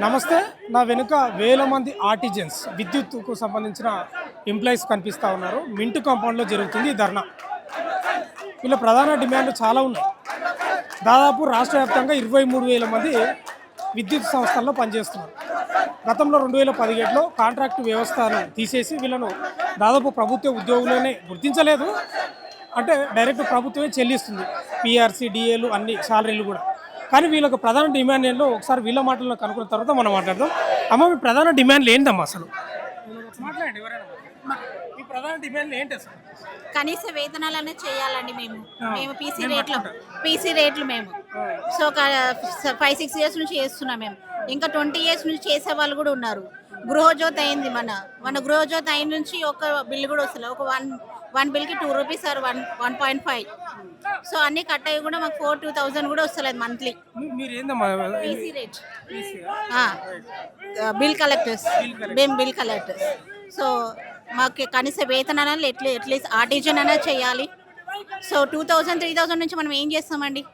నమస్తే. నా వెనుక వేల మంది ఆర్టిజన్స్ విద్యుత్కు సంబంధించిన ఎంప్లాయీస్ కనిపిస్తూ ఉన్నారు. మింట్ కాంపౌండ్లో జరుగుతుంది ఈ ధర్నా. వీళ్ళ ప్రధాన డిమాండ్లు చాలా ఉన్నాయి. దాదాపు రాష్ట్ర వ్యాప్తంగా 23,000 మంది విద్యుత్ సంస్థల్లో పనిచేస్తున్నారు. గతంలో 2017లో కాంట్రాక్టు వ్యవస్థను తీసేసి వీళ్ళను దాదాపు ప్రభుత్వ ఉద్యోగులనే గుర్తించలేదు. అంటే డైరెక్ట్ ప్రభుత్వమే చెల్లిస్తుంది పిఆర్సీ, డిఏలు, అన్ని శాలరీలు కూడా. కానీ వీళ్ళకి ప్రధాన డిమాండ్ ఏంటో ఒకసారి వీళ్ళ మాటల్లో కనుక్కున్న తర్వాత మనం మాట్లాడదాం. అమ్మ, మీ ప్రధాన డిమాండ్లు ఏంటమ్మా అసలు? మాట్లాడండి. ఎవరైనా మీ ప్రధాన డిమాండ్లు ఏంటి అసలు? కనీస వేతనాలనే చేయాలండి. మేము పీసీ రేట్లు మేము సో 5-6 ఇయర్స్ నుంచి చేస్తున్నాం. మేము ఇంకా 20 ఇయర్స్ నుంచి చేసే వాళ్ళు కూడా ఉన్నారు. గృహజ్యోతి అయింది, మన గృహజ్యోతి అయిన నుంచి ఒక బిల్ కూడా వస్తుంది. ఒక వన్ బిల్కి 2 రూపీస్ ఆర్ 1.5. సో అన్ని కట్ అయ్యి కూడా మాకు 4,000-2,000 కూడా వస్తలేదు monthly. PC rate bill collectors. So మాకు కనీస వేతనాలు ఎట్లీస్ట్ ఆర్టిజన్ అయినా చేయాలి. సో 2,000-3,000 నుంచి మనం ఏం చేస్తామండి?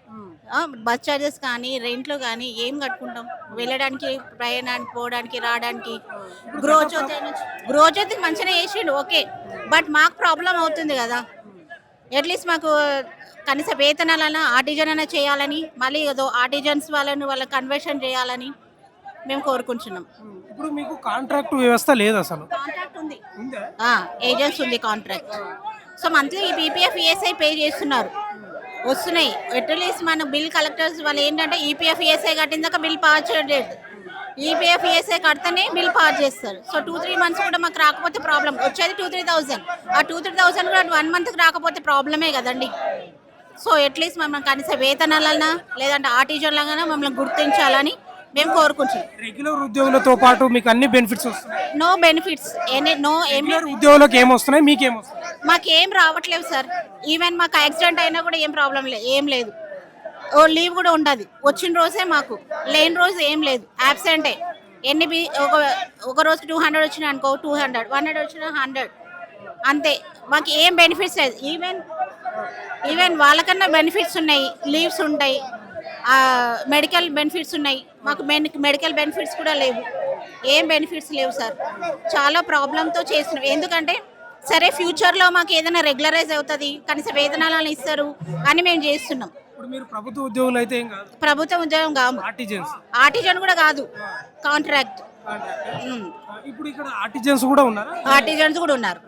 బస్ ఛార్జెస్ కానీ, రెంట్లు కానీ ఏం కట్టుకుంటాం? వెళ్ళడానికి, ప్రయాణానికి, పోవడానికి, రావడానికి. గృహజ్యోతి మంచిగా చేసిండు, ఓకే. బట్ మాకు ప్రాబ్లం అవుతుంది కదా. అట్లీస్ట్ మాకు కనీస వేతనాలైనా ఆర్టిజన్ అయినా చేయాలని, మళ్ళీ ఏదో ఆర్టిజన్స్ వాళ్ళ కన్వర్షన్ చేయాలని మేము కోరుకుంటున్నాం. ఇప్పుడు మీకు కాంట్రాక్ట్ వ్యవస్థ లేదు అసలు? కాంట్రాక్ట్ ఉంది, ఏజెన్సీ ఉంది contract. So monthly EPF, ESI pay చేస్తున్నారు, వస్తున్నాయి. అట్లీస్ట్ మన బిల్ కలెక్టర్స్ వాళ్ళు ఏంటంటే ఈపీఎఫ్, ఈఎస్ఐ కట్టిందాక బిల్ పాస్ చేయలేదు. ఈపీఎఫ్, ఈఎస్ఐ కడితేనే బిల్ పాస్ చేస్తారు. సో 2-3 మంత్స్ కూడా మాకు రాకపోతే ప్రాబ్లం. వచ్చేది 2-3,000. ఆ 2-3,000 కూడా 1 మంత్కి రాకపోతే ప్రాబ్లమే కదండి. సో అట్లీస్ట్ మమ్మల్ని కనీస వేతనాలన్నా లేదంటే ఆర్టిజన్లన్నా మమ్మల్ని గుర్తించాలని మేము కోరుకుంటున్నాం. రెగ్యులర్ ఉద్యోగులతో పాటు మీకు అన్ని బెనిఫిట్స్ వస్తున్నాయి? No benefits. ఉద్యోగులకు ఏమొస్తున్నాయి, మీకేం వస్తున్నాయి? మాకేం రావట్లేదు సార్. ఈవెన్ మాకు యాక్సిడెంట్ అయినా కూడా ఏం ప్రాబ్లం లేదు, ఏం లేదు. ఓ లీవ్ కూడా ఉండదు. వచ్చిన రోజే మాకు, లేని రోజు ఏం లేదు, యాబ్సెంటే. ఒక రోజుకి 200 వచ్చినా అనుకో 200, 100 వచ్చినా 100, అంతే. మాకు ఏం బెనిఫిట్స్ లేదు. ఈవెన్ వాళ్ళకన్నా బెనిఫిట్స్ ఉన్నాయి, లీవ్స్ ఉంటాయి, మెడికల్ బెనిఫిట్స్ ఉన్నాయి. మాకు మెడికల్ బెనిఫిట్స్ కూడా లేవు, ఏం బెనిఫిట్స్ లేవు సార్. చాలా ప్రాబ్లంతో చేస్తున్నాం. ఎందుకంటే సరే ఫ్యూచర్లో మాకు ఏదైనా రెగ్యులరైజ్ అవుతుంది, కనీస వేతనాలను ఇస్తారు అని మేము చేస్తున్నాం. మీరు ప్రభుత్వ ఉద్యోగులు అయితే ఏం కాదు? ప్రభుత్వ ఉద్యోగం కాదు, ఆర్టిజన్ కూడా కాదు, కాంట్రాక్ట్. ఇప్పుడు ఇక్కడ ఆర్టిజన్స్ కూడా ఉన్నారు. ఆర్టిజన్స్ కూడా ఉన్నారు.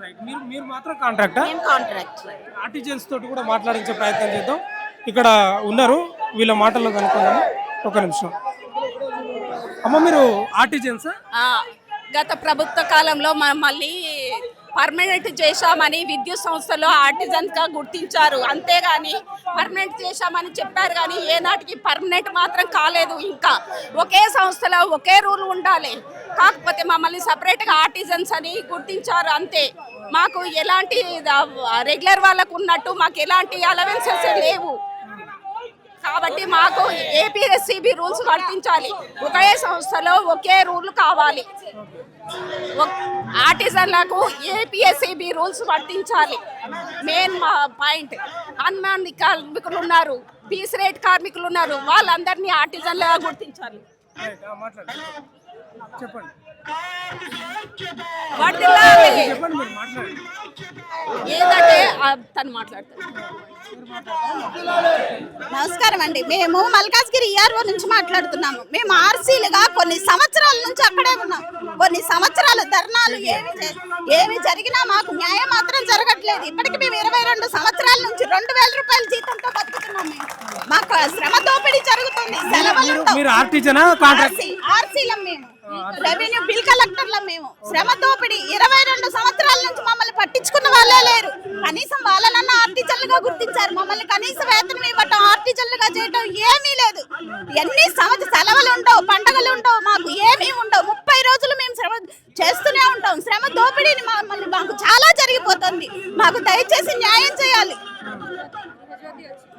మీరు మాత్రం కాంట్రాక్ట్? మేము కాంట్రాక్ట్. ఆర్టిజన్స్ తోటి కూడా మాట్లాడించే ప్రయత్నం చేద్దాం. ఇక్కడ ఉన్నారు, వీళ్ళ మాటల్లో కనుక్కుందాము. ఒక నిమిషం. అమ్మ, మీరు ఆర్టిజన్స్? గత ప్రభుత్వ కాలంలో మళ్ళీ పర్మనెంట్ చేశామని విద్యుత్ సంస్థలో ఆర్టిజన్స్గా గుర్తించారు. అంతేగాని పర్మనెంట్ చేశామని చెప్పారు, కానీ ఏనాటికి పర్మనెంట్ మాత్రం కాలేదు. ఇంకా ఒకే సంస్థలో ఒకే రూల్ ఉండాలి, కాకపోతే మమ్మల్ని సపరేట్గా ఆర్టిజన్స్ అని గుర్తించారు, అంతే. మాకు ఎలాంటి రెగ్యులర్ వాళ్ళకు ఉన్నట్టు మాకు ఎలాంటి అలవెన్సెస్ లేవు. కాబట్టి మాకు ఏపీఎస్సిబి రూల్స్ వర్తించాలి. ఒకే సంస్థలో ఒకే రూల్ కావాలి. ఆర్టిజన్లకు ఏపీఎస్సిబి రూల్స్ వర్తించాలి, మెయిన్ మా పాయింట్. అన్మాన్ కార్మికులు ఉన్నారు, పీస్ రేట్ కార్మికులు ఉన్నారు, వాళ్ళందరినీ ఆర్టిజన్లుగా గుర్తించాలి. ఏదంటే తను మాట్లాడతారు. నమస్కారం అండి. మేము మల్కాజ్గిరి ఈఆర్ఓ నుంచి మాట్లాడుతున్నాము. మేము ఆర్సీలుగా కొన్ని సంవత్సరాల నుంచి అక్కడే ఉన్నాం. కొన్ని సంవత్సరాల ధర్నాలు ఏమి జరిగినా మాకు న్యాయం మాత్రం జరగట్లేదు. ఇప్పటికి మేము 22 సంవత్సరాల నుంచి 2,000 రూపాయల జీతంతో బతుకుతున్నాం. మాకు శ్రమ దోపిడీ జరుగుతుంది. ఆర్సీలం, మేము రెవెన్యూ బిల్ కలెక్టర్లం. మేము శ్రమ దోపిడీ 22 సంవత్సరాల నుంచి మమ్మల్ని పట్టించుకున్న వాళ్ళే లేరు. కనీసం వాళ్ళనన్నా ఆర్టిజన్లుగా గుర్తించారు, మమ్మల్ని కనీస వేతనం ఇవ్వటం, ఆర్టిజన్లుగా చేయటం ఏమీ లేదు. ఎన్ని సెలవులు ఉండవు, పండుగలు ఉండవు, మాకు ఏమీ ఉండవు. 30 రోజులు మేము శ్రమ చేస్తూనే ఉంటాం. శ్రమ దోపిడీని మాకు చాలా జరిగిపోతుంది. మాకు దయచేసి న్యాయం చేయాలి.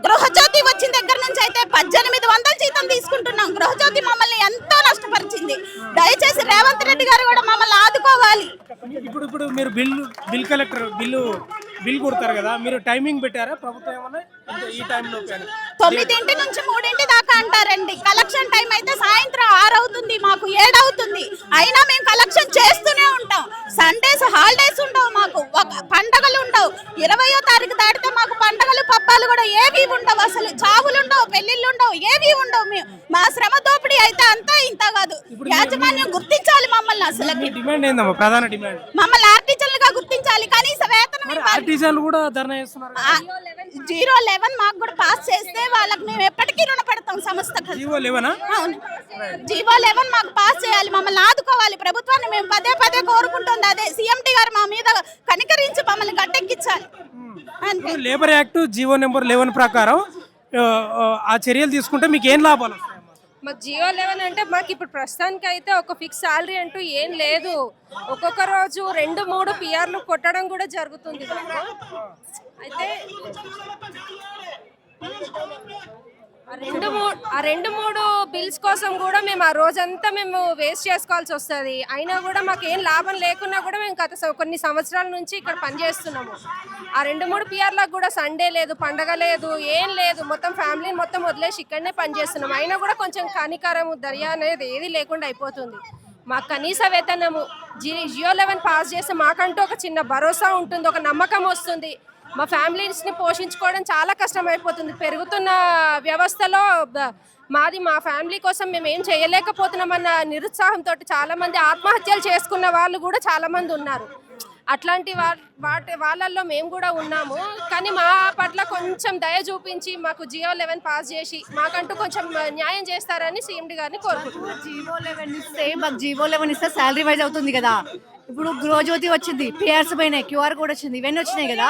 గృహజ్యోతి వచ్చిన దగ్గర నుంచి అయితే 1800 జీతం తీసుకుంటున్నాం. గృహజ్యోతి మమ్మల్ని ఎంతో నష్టపరిచింది. దయచేసి రేవంత్ రెడ్డి గారు కూడా మమ్మల్ని ఆదుకోవాలి. ఇప్పుడు మీరు బిల్ కలెక్టర్ బిల్లు బిల్ కొడతారు కదా, మీరు టైమింగ్ పెట్టారా ప్రభుత్వం ఏమన్నా ఈ టైంలో? 9 నుంచి 3 దాకా అంటారండి. కలెక్షన్ టైం అయితే సాయంత్రం 6 అవుతుంది, మాకు 7 అవుతుంది. అయినా మేము కలెక్షన్ చేస్తూనే ఉంటాం. సండేస్ హాలిడేస్ ఉండవు మాకు, పండగలు ఉండవు. 20వ తారీఖు దాటితే మాకు పండగలు పబ్బాలు కూడా ఏవి ఉండవు. అసలు చావులు ఉండవు, పెళ్లిళ్ళు ఉండవు, ఏవి ఉండవు. మేము మా శ్రమ దోపిడీ అయితే అంతా ఇంత కాదు. యాజమాన్యం గుర్తించాలి మమ్మల్ని. అసలు డిమాండ్ ఏందమ్మా? ప్రధాన డిమాండ్ మమ్మల్ని ఆర్టిజన్లుగా గుర్తించాలి. కనీస వేతనం ఆర్టిజన్లు కూడా ధర్నా చేస్తున్నారు. 011 మాకు కూడా పాస్ చేస్తే వాళ్ళకి మేము ఎప్పటికీ రుణపడతాం సంస్థకు. అవును, 011 మాకు పాస్ చేయాలి, మమ్మల్ని ఆదుకోవాలి. ప్రభుత్వాన్ని మేము పదే పదే కోరుకుంటుంది అదే. CMD గారు మా మీద కనికరించి మమ్మల్ని గట్టెక్కించాలి. లేబర్ యాక్ట్ జీవో నెంబర్ 11 ప్రకారం ఆ చర్యలు తీసుకుంటే మీకు ఏం లాభాలు వస్తాయి? మాకు జియో 11 అంటే మాకు ఇప్పుడు ప్రస్తుతానికి అయితే ఒక ఫిక్స్ శాలరీ అంటూ ఏం లేదు. ఒక్కొక్క రోజు 2-3 పిఆర్లు కొట్టడం కూడా జరుగుతుంది మాకు. అయితే ఆ 2-3 బిల్స్ కోసం కూడా మేము ఆ రోజంతా మేము వేస్ట్ చేసుకోవాల్సి వస్తుంది. అయినా కూడా మాకు ఏం లాభం లేకున్నా కూడా మేము గత కొన్ని సంవత్సరాల నుంచి ఇక్కడ పనిచేస్తున్నాము. ఆ 2-3 పిఆర్లకు కూడా సండే లేదు, పండగ లేదు, ఏం లేదు. మొత్తం ఫ్యామిలీని మొత్తం వదిలేసి ఇక్కడనే పనిచేస్తున్నాం. అయినా కూడా కొంచెం కనికరము దర్యా అనేది ఏది లేకుండా అయిపోతుంది. మాకు కనీస వేతనము జియో 11 పాస్ చేస్తే మాకంటూ ఒక చిన్న భరోసా ఉంటుంది, ఒక నమ్మకం వస్తుంది. మా ఫ్యామిలీస్ని పోషించుకోవడం చాలా కష్టమైపోతుంది. పెరుగుతున్న వ్యవస్థలో మాది మా ఫ్యామిలీ కోసం మేము ఏం చేయలేకపోతున్నామన్న నిరుత్సాహంతో చాలామంది ఆత్మహత్యలు చేసుకున్న వాళ్ళు కూడా చాలామంది ఉన్నారు. అట్లాంటి వాళ్ళల్లో మేము కూడా ఉన్నాము. కానీ మా పట్ల కొంచెం దయ చూపించి మాకు జియో 11 పాస్ చేసి మాకంటూ కొంచెం న్యాయం చేస్తారని CMD గారిని కోరుకుంటున్నాం. జియో 11 ఇస్తే మాకు జియో 11 ఇస్తే శాలరీ వైజ్ అవుతుంది కదా. ఇప్పుడు గృహజ్యోతి వచ్చింది, పిఆర్స్ పోయినాయి, QR కోడ్ వచ్చింది, ఇవన్నీ వచ్చినాయి కదా.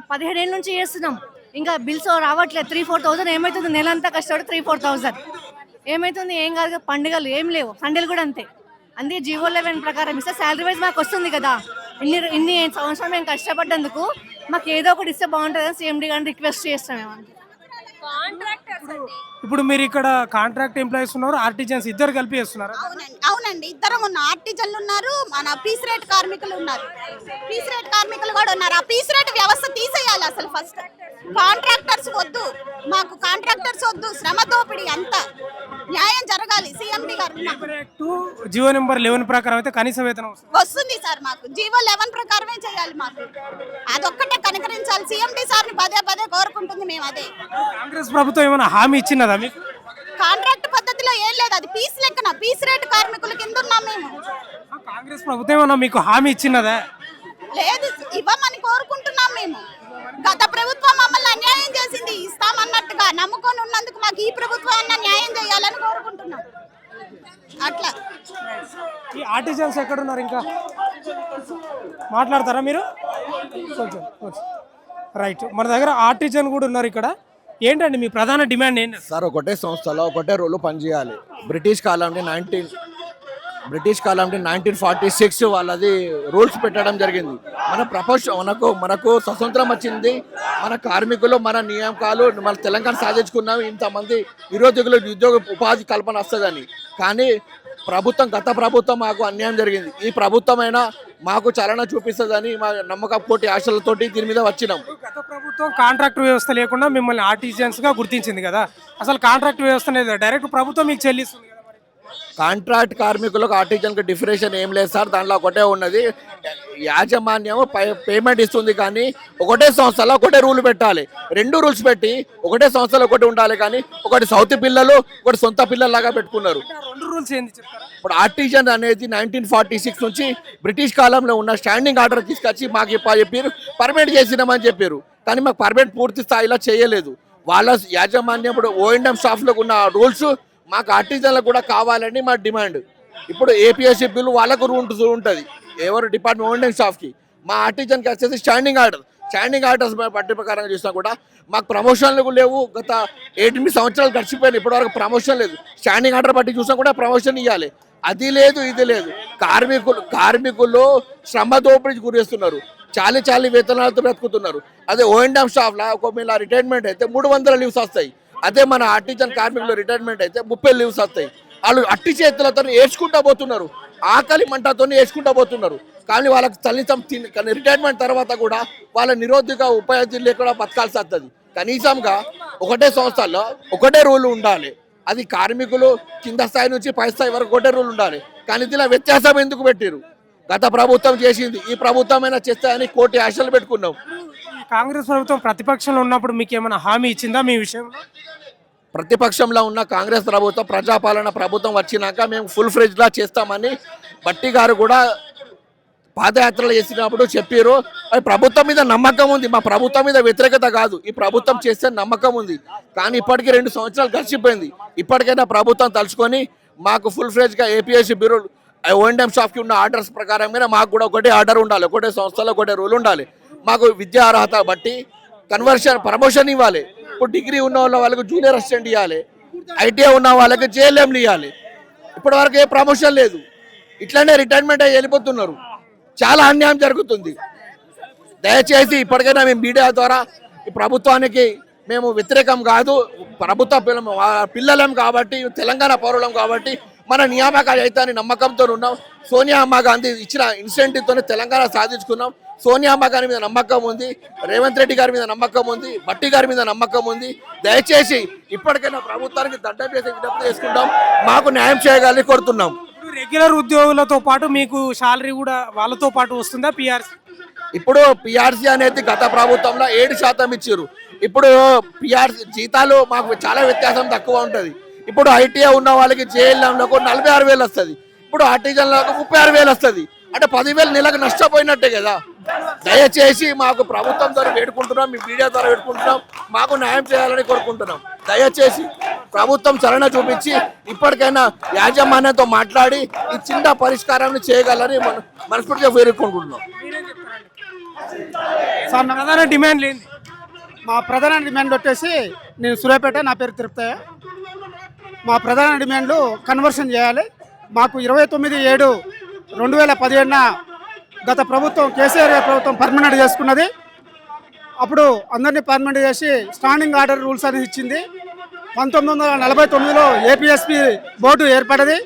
17 ఏళ్ళ నుంచి చేస్తున్నాం, ఇంకా బిల్స్ రావట్లేదు. 3-4 ఏమవుతుంది? నెలంతా కష్టపడి 3-4 ఏమవుతుంది? ఏం కాదు. పండుగలు ఏం లేవు, సండేలు కూడా అంతే. అందుకే జియో 11 ప్రకారం ఇస్తే శాలరీ వైజ్ మాకు వస్తుంది కదా. ఇన్ని సంవత్సరాలు మేము కష్టపడ్డందుకు మాకు ఏదో ఒకటి ఇస్తే బాగుంటుందని CMD గారిని రిక్వెస్ట్ చేస్తాం. ఇప్పుడు మీరు ఇక్కడ కాంట్రాక్ట్ ఎంప్లాయీస్ ఉన్నారు, ఆర్టిజన్స్ ఇద్దరు కలిపి చేస్తున్నారు. అవునండి, ఇద్దరం ఉన్న ఆర్టిజన్లు ఉన్నారు, మన పీస్ రేట్ కార్మికులు ఉన్నారు. పీస్ రేట్ కార్మికులు కూడా ఉన్నారు. ఆ పీస్ రేట్ వ్యవస్థ తీసేయాలి అసలు. ఫస్ట్ కాంట్రాక్టర్స్ వద్దు, మాకు కాంట్రాక్టర్స్ వద్దు. శ్రమ దోపిడీ అంతా న్యాయం జరగాలి. CMD గారు జియో నెంబర్ 11 ప్రకారం అయితే కనీస వేతనం వస్తుంది సార్. మాకు జియో 11 ప్రకారమే చేయాలి. మాకు అదొక్కటే కనికరించాలి. CMD సార్ని పదే పదే కోరుకుంటుంది మేము. అదే కాంగ్రెస్ ప్రభుత్వం ఏమైనా హామీ ఇచ్చినదా మీకు? కాంట్రాక్ట్ పద్ధతిలో ఏం లేదు, అది పీస్ లెక్కన పీస్ రేట్ కార్మికుల కింద ఉన్నాం మేము. కాంగ్రెస్ ప్రభుత్వం ఏమైనా మీకు హామీ ఇచ్చినదా? లేదు, ఇవ్వమని కోరుకుంటున్నాం మేము. గత ప్రభుత్వం మమ్మల్ని అన్యాయం చేసింది, ఇస్తామన్నట్టుగా నమ్ముకొని ఉన్నందుకు మాకు ఈ ప్రభుత్వం అన్న న్యాయం చేయాలని కోరుకుంటున్నాం. అట్లా ఈ ఆర్టిజన్స్ ఎక్కడున్నారు? ఇంకా మాట్లాడతారా మీరు? కొంచెం రైట్. మన దగ్గర ఆర్టిజన్ కూడా ఉన్నారు ఇక్కడ. ఏంటండి మీ ప్రధాన డిమాండ్ ఏంటి సార్? ఒకటే సంస్థలో ఒకటే రోలు పనిచేయాలి. బ్రిటిష్ కాలం నుండి 1946 వాళ్ళది రూల్స్ పెట్టడం జరిగింది. మనకు స్వతంత్రం వచ్చింది, మన కార్మికులు, మన నియామకాలు, మన తెలంగాణ సాధించుకున్నాం. ఇంతమంది నిరుద్యోగులు ఉద్యోగ ఉపాధి కల్పన వస్తుందని. కానీ గత ప్రభుత్వం మాకు అన్యాయం జరిగింది. ఈ ప్రభుత్వమైనా మాకు చలన చూపిస్తుందని మా నమ్మకంతోటి ఆశలతోటి దీని మీద వచ్చినాం. గత ప్రభుత్వం కాంట్రాక్ట్ వ్యవస్థ లేకుండా మిమ్మల్ని ఆర్టిజన్స్ గా గుర్తించింది కదా. అసలు కాంట్రాక్ట్ వ్యవస్థ లేదు, డైరెక్ట్ ప్రభుత్వం మీకు చెల్లిస్తుంది. కాంట్రాక్ట్ కార్మికులకు ఆర్టిజన్కి డిఫరెన్షన్ ఏం లేదు సార్. దాంట్లో ఒకటే ఉన్నది, యాజమాన్యం పేమెంట్ ఇస్తుంది. కానీ ఒకటే సంస్థలో ఒకటే రూల్ పెట్టాలి. 2 రూల్స్ పెట్టి ఒకటే సంస్థలో ఒకటి ఉండాలి. కానీ ఒకటి సౌత్ పిల్లలు, ఒకటి సొంత పిల్లల్లాగా పెట్టుకున్నారు. ఇప్పుడు ఆర్టిజన్ అనేది 1946 నుంచి బ్రిటిష్ కాలంలో ఉన్న స్టాండింగ్ ఆర్డర్ తీసుకొచ్చి మాకు చెప్పారు, పర్మనెంట్ చేసినామని చెప్పారు. కానీ మాకు పర్మనెంట్ పూర్తి స్థాయిలో చేయలేదు. వాళ్ళ యాజమాన్యం ఇప్పుడు O&M స్టాఫ్లో ఉన్న రూల్స్ మాకు ఆర్టిజన్లకు కూడా కావాలని మా డిమాండ్. ఇప్పుడు APSC బిల్లు వాళ్ళకు ఉంటుంది, ఎవరు డిపార్ట్మెంట్ O&M స్టాఫ్కి. మా ఆర్టిజన్కి వచ్చేసి స్టాండింగ్ ఆర్డర్స్ పట్టి ప్రకారం చూసినా కూడా మాకు ప్రమోషన్లు లేవు. గత 8 సంవత్సరాలు గడిచిపోయినాయి, ఇప్పటివరకు ప్రమోషన్ లేదు. స్టాండింగ్ ఆర్డర్ బట్టి చూసినా కూడా ప్రమోషన్ ఇవ్వాలి, అది లేదు, ఇది లేదు. కార్మికులు శ్రమ దోపిడీకి గురేస్తున్నారు. చాలి వేతనాలతో బ్రతుకుతున్నారు. అదే O&M స్టాఫ్లో ఒకవేళ రిటైర్మెంట్ అయితే 300 లీవ్స్ వస్తాయి. అదే మన ఆర్టిజన్ కార్మికులు రిటైర్మెంట్ అయితే 30 లీవ్స్ వస్తాయి. వాళ్ళు అట్టి చేతులతో ఏడ్చుకుంటా పోతున్నారు, ఆకలి మంటతో ఏడ్చుకుంటా పోతున్నారు. కానీ వాళ్ళకి కనీసం రిటైర్మెంట్ తర్వాత కూడా వాళ్ళ నిరుద్యోగ ఉపాధి లేకుండా బతకాల్సి వస్తుంది. కనీసంగా ఒకటే సంస్థల్లో ఒకటే రూల్ ఉండాలి. అది కార్మికులు కింద స్థాయి నుంచి పై స్థాయి వరకు ఒకటే రూల్ ఉండాలి. కానీ దీనిలో వ్యత్యాసం ఎందుకు పెట్టారు? గత ప్రభుత్వం చేసింది, ఈ ప్రభుత్వమైనా చేస్తాయని కోటి ఆశలు పెట్టుకున్నాం. ఈ కాంగ్రెస్ ప్రభుత్వం ప్రతిపక్షంలో ఉన్నప్పుడు మీకు ఏమైనా హామీ ఇచ్చిందా మీ విషయంలో? ప్రతిపక్షంలో ఉన్న కాంగ్రెస్ ప్రభుత్వం ప్రజాపాలన ప్రభుత్వం వచ్చినాక మేము ఫుల్ ఫ్రెజ్లా చేస్తామని బట్టి గారు కూడా పాదయాత్రలు చేసినప్పుడు చెప్పారు. అది ప్రభుత్వం మీద నమ్మకం ఉంది, మా ప్రభుత్వం మీద వ్యతిరేకత కాదు, ఈ ప్రభుత్వం చేస్తే నమ్మకం ఉంది. కానీ ఇప్పటికీ 2 సంవత్సరాలు గడిచిపోయింది. ఇప్పటికైనా ప్రభుత్వం తలుచుకొని మాకు ఫుల్ ఫ్రెజ్గా ఏపీఎస్సీ బ్యూరో ఓఎండ్ఎం షాప్కి ఉన్న ఆర్డర్స్ ప్రకారంగా మాకు కూడా ఒకటే ఆర్డర్ ఉండాలి, ఒకటే సంస్థలో ఒకటే రూల్ ఉండాలి. మాకు విద్యా అర్హత బట్టి ప్రమోషన్ ఇవ్వాలి. ఇప్పుడు డిగ్రీ ఉన్న వాళ్ళకి జూనియర్ అసిస్టెంట్ ఇవ్వాలి, ఐటీఐ ఉన్న వాళ్ళకి జేఎల్ఎంలు ఇవ్వాలి. ఇప్పటి వరకు ఏ ప్రమోషన్ లేదు. ఇట్లానే రిటైర్మెంట్ అయ్యి వెళ్ళిపోతున్నారు. చాలా అన్యాయం జరుగుతుంది. దయచేసి ఇప్పటికైనా మేము మీడియా ద్వారా ఈ ప్రభుత్వానికి మేము వ్యతిరేకం కాదు, ప్రభుత్వ పిల్లలం కాబట్టి, తెలంగాణ పౌరులం కాబట్టి మన నియామకాలు అయితే అని నమ్మకంతో ఉన్నాం. సోనియా అమ్మ గాంధీ ఇచ్చిన ఇన్సెంటివ్తో తెలంగాణ సాధించుకున్నాం. సోనియా అమ్మ గారి మీద నమ్మకం ఉంది, రేవంత్ రెడ్డి గారి మీద నమ్మకం ఉంది, బట్టి గారి మీద నమ్మకం ఉంది. దయచేసి ఇప్పటికైనా ప్రభుత్వానికి దండం చేసి విజ్ఞప్తి చేసుకుంటాం, మాకు న్యాయం చేయగలని కోరుతున్నాం. రెగ్యులర్ ఉద్యోగులతో పాటు మీకు శాలరీ కూడా వాళ్ళతో పాటు వస్తుందా పిఆర్సీ? ఇప్పుడు పిఆర్సీ అనేది గత ప్రభుత్వంలో 7% ఇచ్చారు. ఇప్పుడు పిఆర్సీ జీతాలు మాకు చాలా వ్యత్యాసం తక్కువ ఉంటుంది. ఇప్పుడు ఐటీఐ ఉన్న వాళ్ళకి జేఎల్ఎంలకు 46,000 వస్తుంది, ఇప్పుడు ఆర్టిజన్లకు 36,000 వస్తుంది. అంటే 10,000 నెలకు నష్టపోయినట్టే కదా. దయచేసి మాకు ప్రభుత్వం ద్వారా వేడుకుంటున్నాం, మీ మీడియా ద్వారా వేడుకుంటున్నాం, మాకు న్యాయం చేయాలని కోరుకుంటున్నాం. దయచేసి ప్రభుత్వం చలన చూపించి ఇప్పటికైనా యాజమాన్యంతో మాట్లాడి ఈ చిన్న పరిష్కారాన్ని చేయగలని మనస్ఫూర్తిగా వేడుకుంటున్నాం. సార్ ప్రధాన డిమాండ్ ఏంది? మా ప్రధాన డిమాండ్ వచ్చేసి, నేను సూర్యాపేట, నా పేరు తిరుపతయ్య. మా ప్రధాన డిమాండ్లు కన్వర్షన్ చేయాలి. మాకు 29/7/2017 గత ప్రభుత్వం కేసీఆర్ గారి ప్రభుత్వం పర్మనెంట్ చేసుకున్నది. అప్పుడు అందరినీ పర్మనెంట్ చేసి స్టాండింగ్ ఆర్డర్ రూల్స్ అనేది ఇచ్చింది. 1949లో ఏపీఎస్పీ బోర్డు ఏర్పడింది.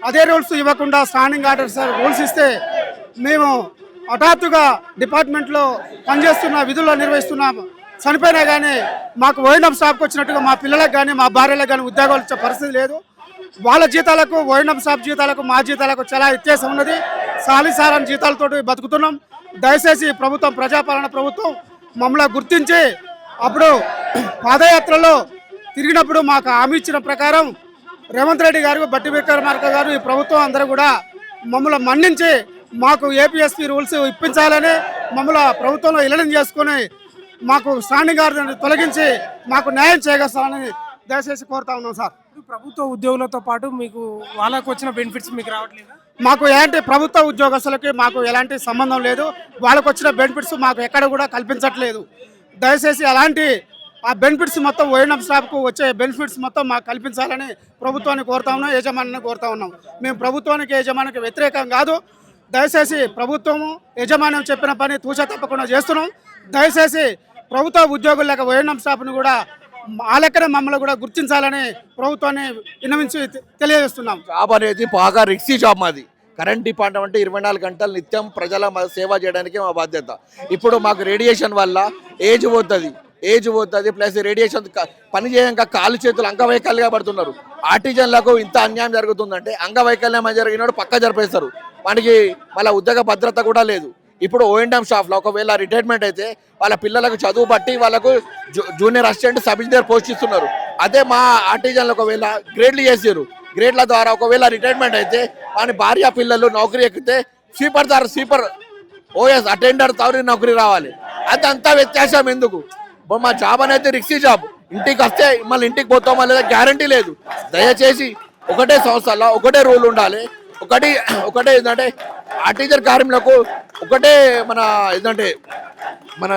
అదే రూల్స్ ఇవ్వకుండా స్టాండింగ్ ఆర్డర్స్ రూల్స్ ఇస్తే మేము హఠాత్తుగా డిపార్ట్మెంట్లో పనిచేస్తున్న విధుల్లో నిర్వహిస్తున్న చనిపోయినా కానీ మాకు ఓఎండ్ఎం స్టాఫ్కి వచ్చినట్టుగా మా పిల్లలకు కానీ మా భార్యలకు కానీ ఉద్యోగాలు ఇచ్చే పరిస్థితి లేదు. వాళ్ళ జీతాలకు, ఓఎండ్ఎం స్టాఫ్ జీతాలకు మా జీతాలకు చాలా వ్యత్యాసం ఉన్నది. సాలిసారాన్ని జీతాలతో బతుకుతున్నాం. దయచేసి ప్రభుత్వం, ప్రజాపాలన ప్రభుత్వం మమ్మల్ని గుర్తించి అప్పుడు పాదయాత్రలో తిరిగినప్పుడు మాకు హామీ ఇచ్చిన ప్రకారం రేవంత్ రెడ్డి గారు, బట్టి విక్రమార్క గారు, ఈ ప్రభుత్వం అందరూ కూడా మమ్మల్ని మన్నించి మాకు ఏపీఎస్పీ రూల్స్ ఇప్పించాలని, మమ్మల్ని ప్రభుత్వంలో విలీనం చేసుకొని మాకు స్టాండింగ్ ఆర్డర్ తొలగించి మాకు న్యాయం చేయగలసాలని దయచేసి కోరుతా ఉన్నాం సార్. ప్రభుత్వ ఉద్యోగులతో పాటు మీకు వాళ్ళకు వచ్చిన బెనిఫిట్స్ మీకు రావట్లేదు? మాకు ఎలాంటి ప్రభుత్వ ఉద్యోగస్తులకి మాకు ఎలాంటి సంబంధం లేదు. వాళ్ళకు వచ్చిన బెనిఫిట్స్ మాకు ఎక్కడ కూడా కల్పించట్లేదు. దయచేసి అలాంటి ఆ బెనిఫిట్స్ మొత్తం ఓఎండ్ఎం స్టాఫ్కు వచ్చే బెనిఫిట్స్ మొత్తం మాకు కల్పించాలని ప్రభుత్వాన్ని కోరుతా ఉన్నాం, యజమానిని కోరుతా ఉన్నాం. మేము ప్రభుత్వానికి, యజమానికి వ్యతిరేకం కాదు. దయచేసి ప్రభుత్వము, యజమాన్యం చెప్పిన పని తూచా తప్పకుండా చేస్తున్నాం. దయచేసి ప్రభుత్వ ఉద్యోగులకు, ఓఎండ్ఎం స్టాఫ్ని కూడా ఆ లెక్కన మమ్మల్ని కూడా గుర్తించాలని ప్రభుత్వాన్ని విన్నవించి తెలియజేస్తున్నాం. జాబ్ అనేది బాగా రిక్సీ జాబ్ మాది. కరెంట్ డిపార్ట్మెంట్ 24 గంటలు నిత్యం ప్రజల సేవ చేయడానికి మా బాధ్యత. ఇప్పుడు మాకు రేడియేషన్ వల్ల ఏజ్ పోతుంది, ప్లస్ రేడియేషన్ పని చేయక కాలు చేతులు అంగవైకల్యంగా పడుతున్నారు. ఆర్టిజన్లకు ఇంత అన్యాయం జరుగుతుందంటే అంగవైకల్యం జరిగినాడు పక్క జరిపేస్తారు. మనకి వాళ్ళ ఉద్యోగ భద్రత కూడా లేదు. ఇప్పుడు ఓఎండ్ఎం స్టాఫ్లో ఒకవేళ రిటైర్మెంట్ అయితే వాళ్ళ పిల్లలకు చదువు బట్టి వాళ్ళకు junior assistant, sub engineer post ఇస్తున్నారు. అదే మా ఆర్టిజన్లు ఒకవేళ గ్రేడ్లు చేసారు, గ్రేడ్ల ద్వారా ఒకవేళ రిటైర్మెంట్ అయితే వాని భార్య పిల్లలు నౌకరీ ఎక్కితే స్వీపర్ ఓఎస్ అటెండర్ తవరి నౌకరీ రావాలి. అదంతా వ్యత్యాసం ఎందుకు? మా జాబ్ అనేది రిక్సీ జాబ్. ఇంటికి వస్తే మళ్ళీ ఇంటికి పోతామా లేదా గ్యారంటీ లేదు. దయచేసి ఒకటే సంస్థలో ఒకటే రూల్ ఉండాలి. ఒకటే ఏంటంటే ఆర్టిజన్ కార్మికులకు ఒకటే మన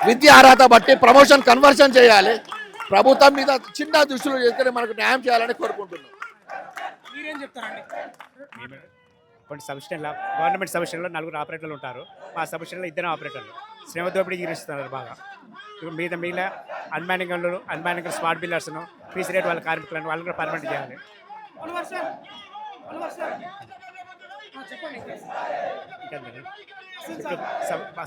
విద్యా అర్హత బట్టి ప్రమోషన్ కన్వర్షన్ చేయాలి. ప్రభుత్వం మీద చిన్న దృష్టిలో చేసుకుని మనకు న్యాయం చేయాలని కోరుకుంటున్నాం. మీరేం చెప్తారండి? కొన్ని సబ్స్టేషన్లో, గవర్నమెంట్ సబ్స్టేషన్లో 4 ఆపరేటర్లు ఉంటారు. మా సబ్స్టేషన్లో 2 ఆపరేటర్లు శ్రమ దోపిడీ గిరిస్తున్నారు బాగా. మిగిలిన అన్మానింగ్ స్మార్ట్ బిల్లర్స్ను, ఫీజు రేట్ వాళ్ళ కార్మికులను వాళ్ళు కూడా పర్మనెంట్ చేయాలి.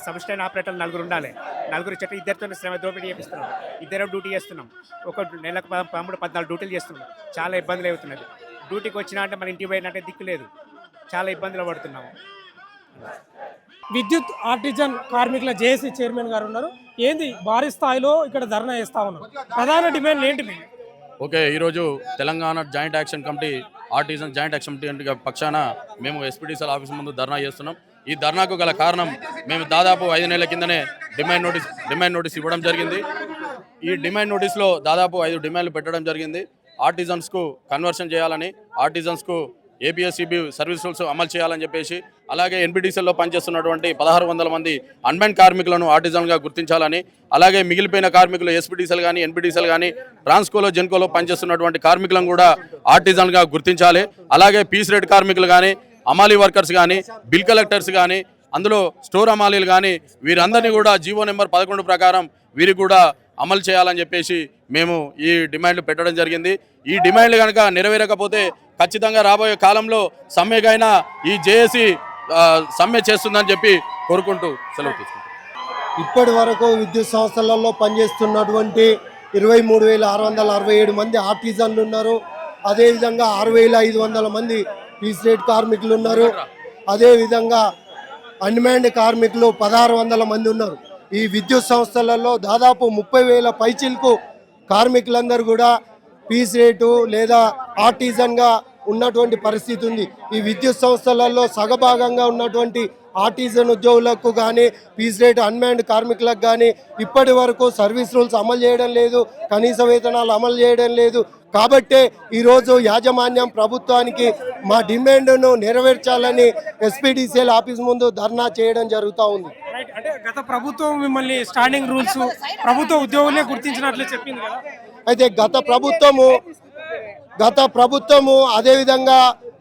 సబ్స్టైన్ ఆపరేటర్లు 4 ఉండాలి. 4 చెట్టు ఇద్దరితో శ్రమ దోపిడీ చేపిస్తున్నాం. ఇద్దరం డ్యూటీ చేస్తున్నాం. ఒక నెలకు 14 డ్యూటీలు చేస్తున్నాం. చాలా ఇబ్బందులు అవుతున్నది. డ్యూటీకి వచ్చినా అంటే మన ఇంటికి పోయినట్టే దిక్కు లేదు. చాలా ఇబ్బందులు పడుతున్నాము. విద్యుత్ ఆర్టిజన్ కార్మికుల జేఏసీ చైర్మన్ గారు ఉన్నారు. ఏంది భారీ స్థాయిలో ఇక్కడ ధర్నా చేస్తా ఉన్నారు. ప్రధాన డిమాండ్లు ఏంటి మీకు? ఓకే, ఈరోజు Telangana joint action committee artisan joint action committee పక్షాన మేము ఎస్పీడీసీఎల్ ఆఫీస్ ముందు ధర్నా చేస్తున్నాం. ఈ ధర్నాకు గల కారణం మేము దాదాపు 5 నెలల కిందనే డిమాండ్ నోటీస్ ఇవ్వడం జరిగింది. ఈ డిమాండ్ నోటీస్లో దాదాపు 5 డిమాండ్లు పెట్టడం జరిగింది. ఆర్టిజన్స్కు కన్వర్షన్ చేయాలని, ఆర్టిజన్స్కు ఏపీఎస్సీబీ సర్వీస్ రూల్స్ అమలు చేయాలని చెప్పేసి, అలాగే ఎన్బిడిసిఎల్లో పనిచేస్తున్నటువంటి 1600 మంది అన్మెన్ కార్మికులను ఆర్టిజన్గా గుర్తించాలని, అలాగే మిగిలిపోయిన కార్మికులు ఎస్పీడీసీఎల్ కానీ ఎన్బిడిసిఎల్ కానీ ట్రాన్స్కోలో జెన్కోలో పనిచేస్తున్నటువంటి కార్మికులను కూడా ఆర్టిజన్గా గుర్తించాలి. అలాగే పీస్ రేట్ కార్మికులు కానీ, అమాలీ వర్కర్స్ కానీ, బిల్ కలెక్టర్స్ కానీ, అందులో స్టోర్ అమాలీలు కానీ వీరందరినీ కూడా జీవో నెంబర్ 11 ప్రకారం వీరికి కూడా అమలు చేయాలని చెప్పేసి మేము ఈ డిమాండ్లు పెట్టడం జరిగింది. ఈ డిమాండ్లు కనుక నెరవేరకపోతే ఖచ్చితంగా రాబోయే కాలంలో సమ్మెకైనా ఈ జేఏసీ సమ్మె చేస్తుందని చెప్పి కోరుకుంటూ సెలవు తీసుకుంటాం. ఇప్పటి వరకు విద్యుత్ సంస్థలలో పనిచేస్తున్నటువంటి 23,667 మంది ఆర్టిజన్లు ఉన్నారు. అదేవిధంగా 6,500 మంది పీస్ రేట్ కార్మికులు ఉన్నారు. అదేవిధంగా అన్మ్యాన్డ్ కార్మికులు 1,600 మంది ఉన్నారు. ఈ విద్యుత్ సంస్థలలో దాదాపు 30,000 పైచిలకు కార్మికులందరూ కూడా పీస్ రేటు లేదా ఆర్టిజన్గా ఉన్నటువంటి పరిస్థితి ఉంది. ఈ విద్యుత్ సంస్థలలో సగభాగంగా ఉన్నటువంటి ఆర్టిజన్ ఉద్యోగులకు కానీ, పీస్ రేట్ అన్మ్యాన్డ్ కార్మికులకు కానీ ఇప్పటి వరకు సర్వీస్ రూల్స్ అమలు చేయడం లేదు, కనీస వేతనాలు అమలు చేయడం లేదు. కాబట్టే ఈరోజు యాజమాన్యం ప్రభుత్వానికి మా డిమాండ్ను నెరవేర్చాలని ఎస్పీడీసీఎల్ ఆఫీస్ ముందు ధర్నా చేయడం జరుగుతూ ఉంది. అంటే గత ప్రభుత్వం మిమ్మల్ని స్టాండింగ్ రూల్స్ ప్రభుత్వ ఉద్యోగులే గుర్తించినట్లే చెప్పింది కదా. అయితే గత ప్రభుత్వము అదేవిధంగా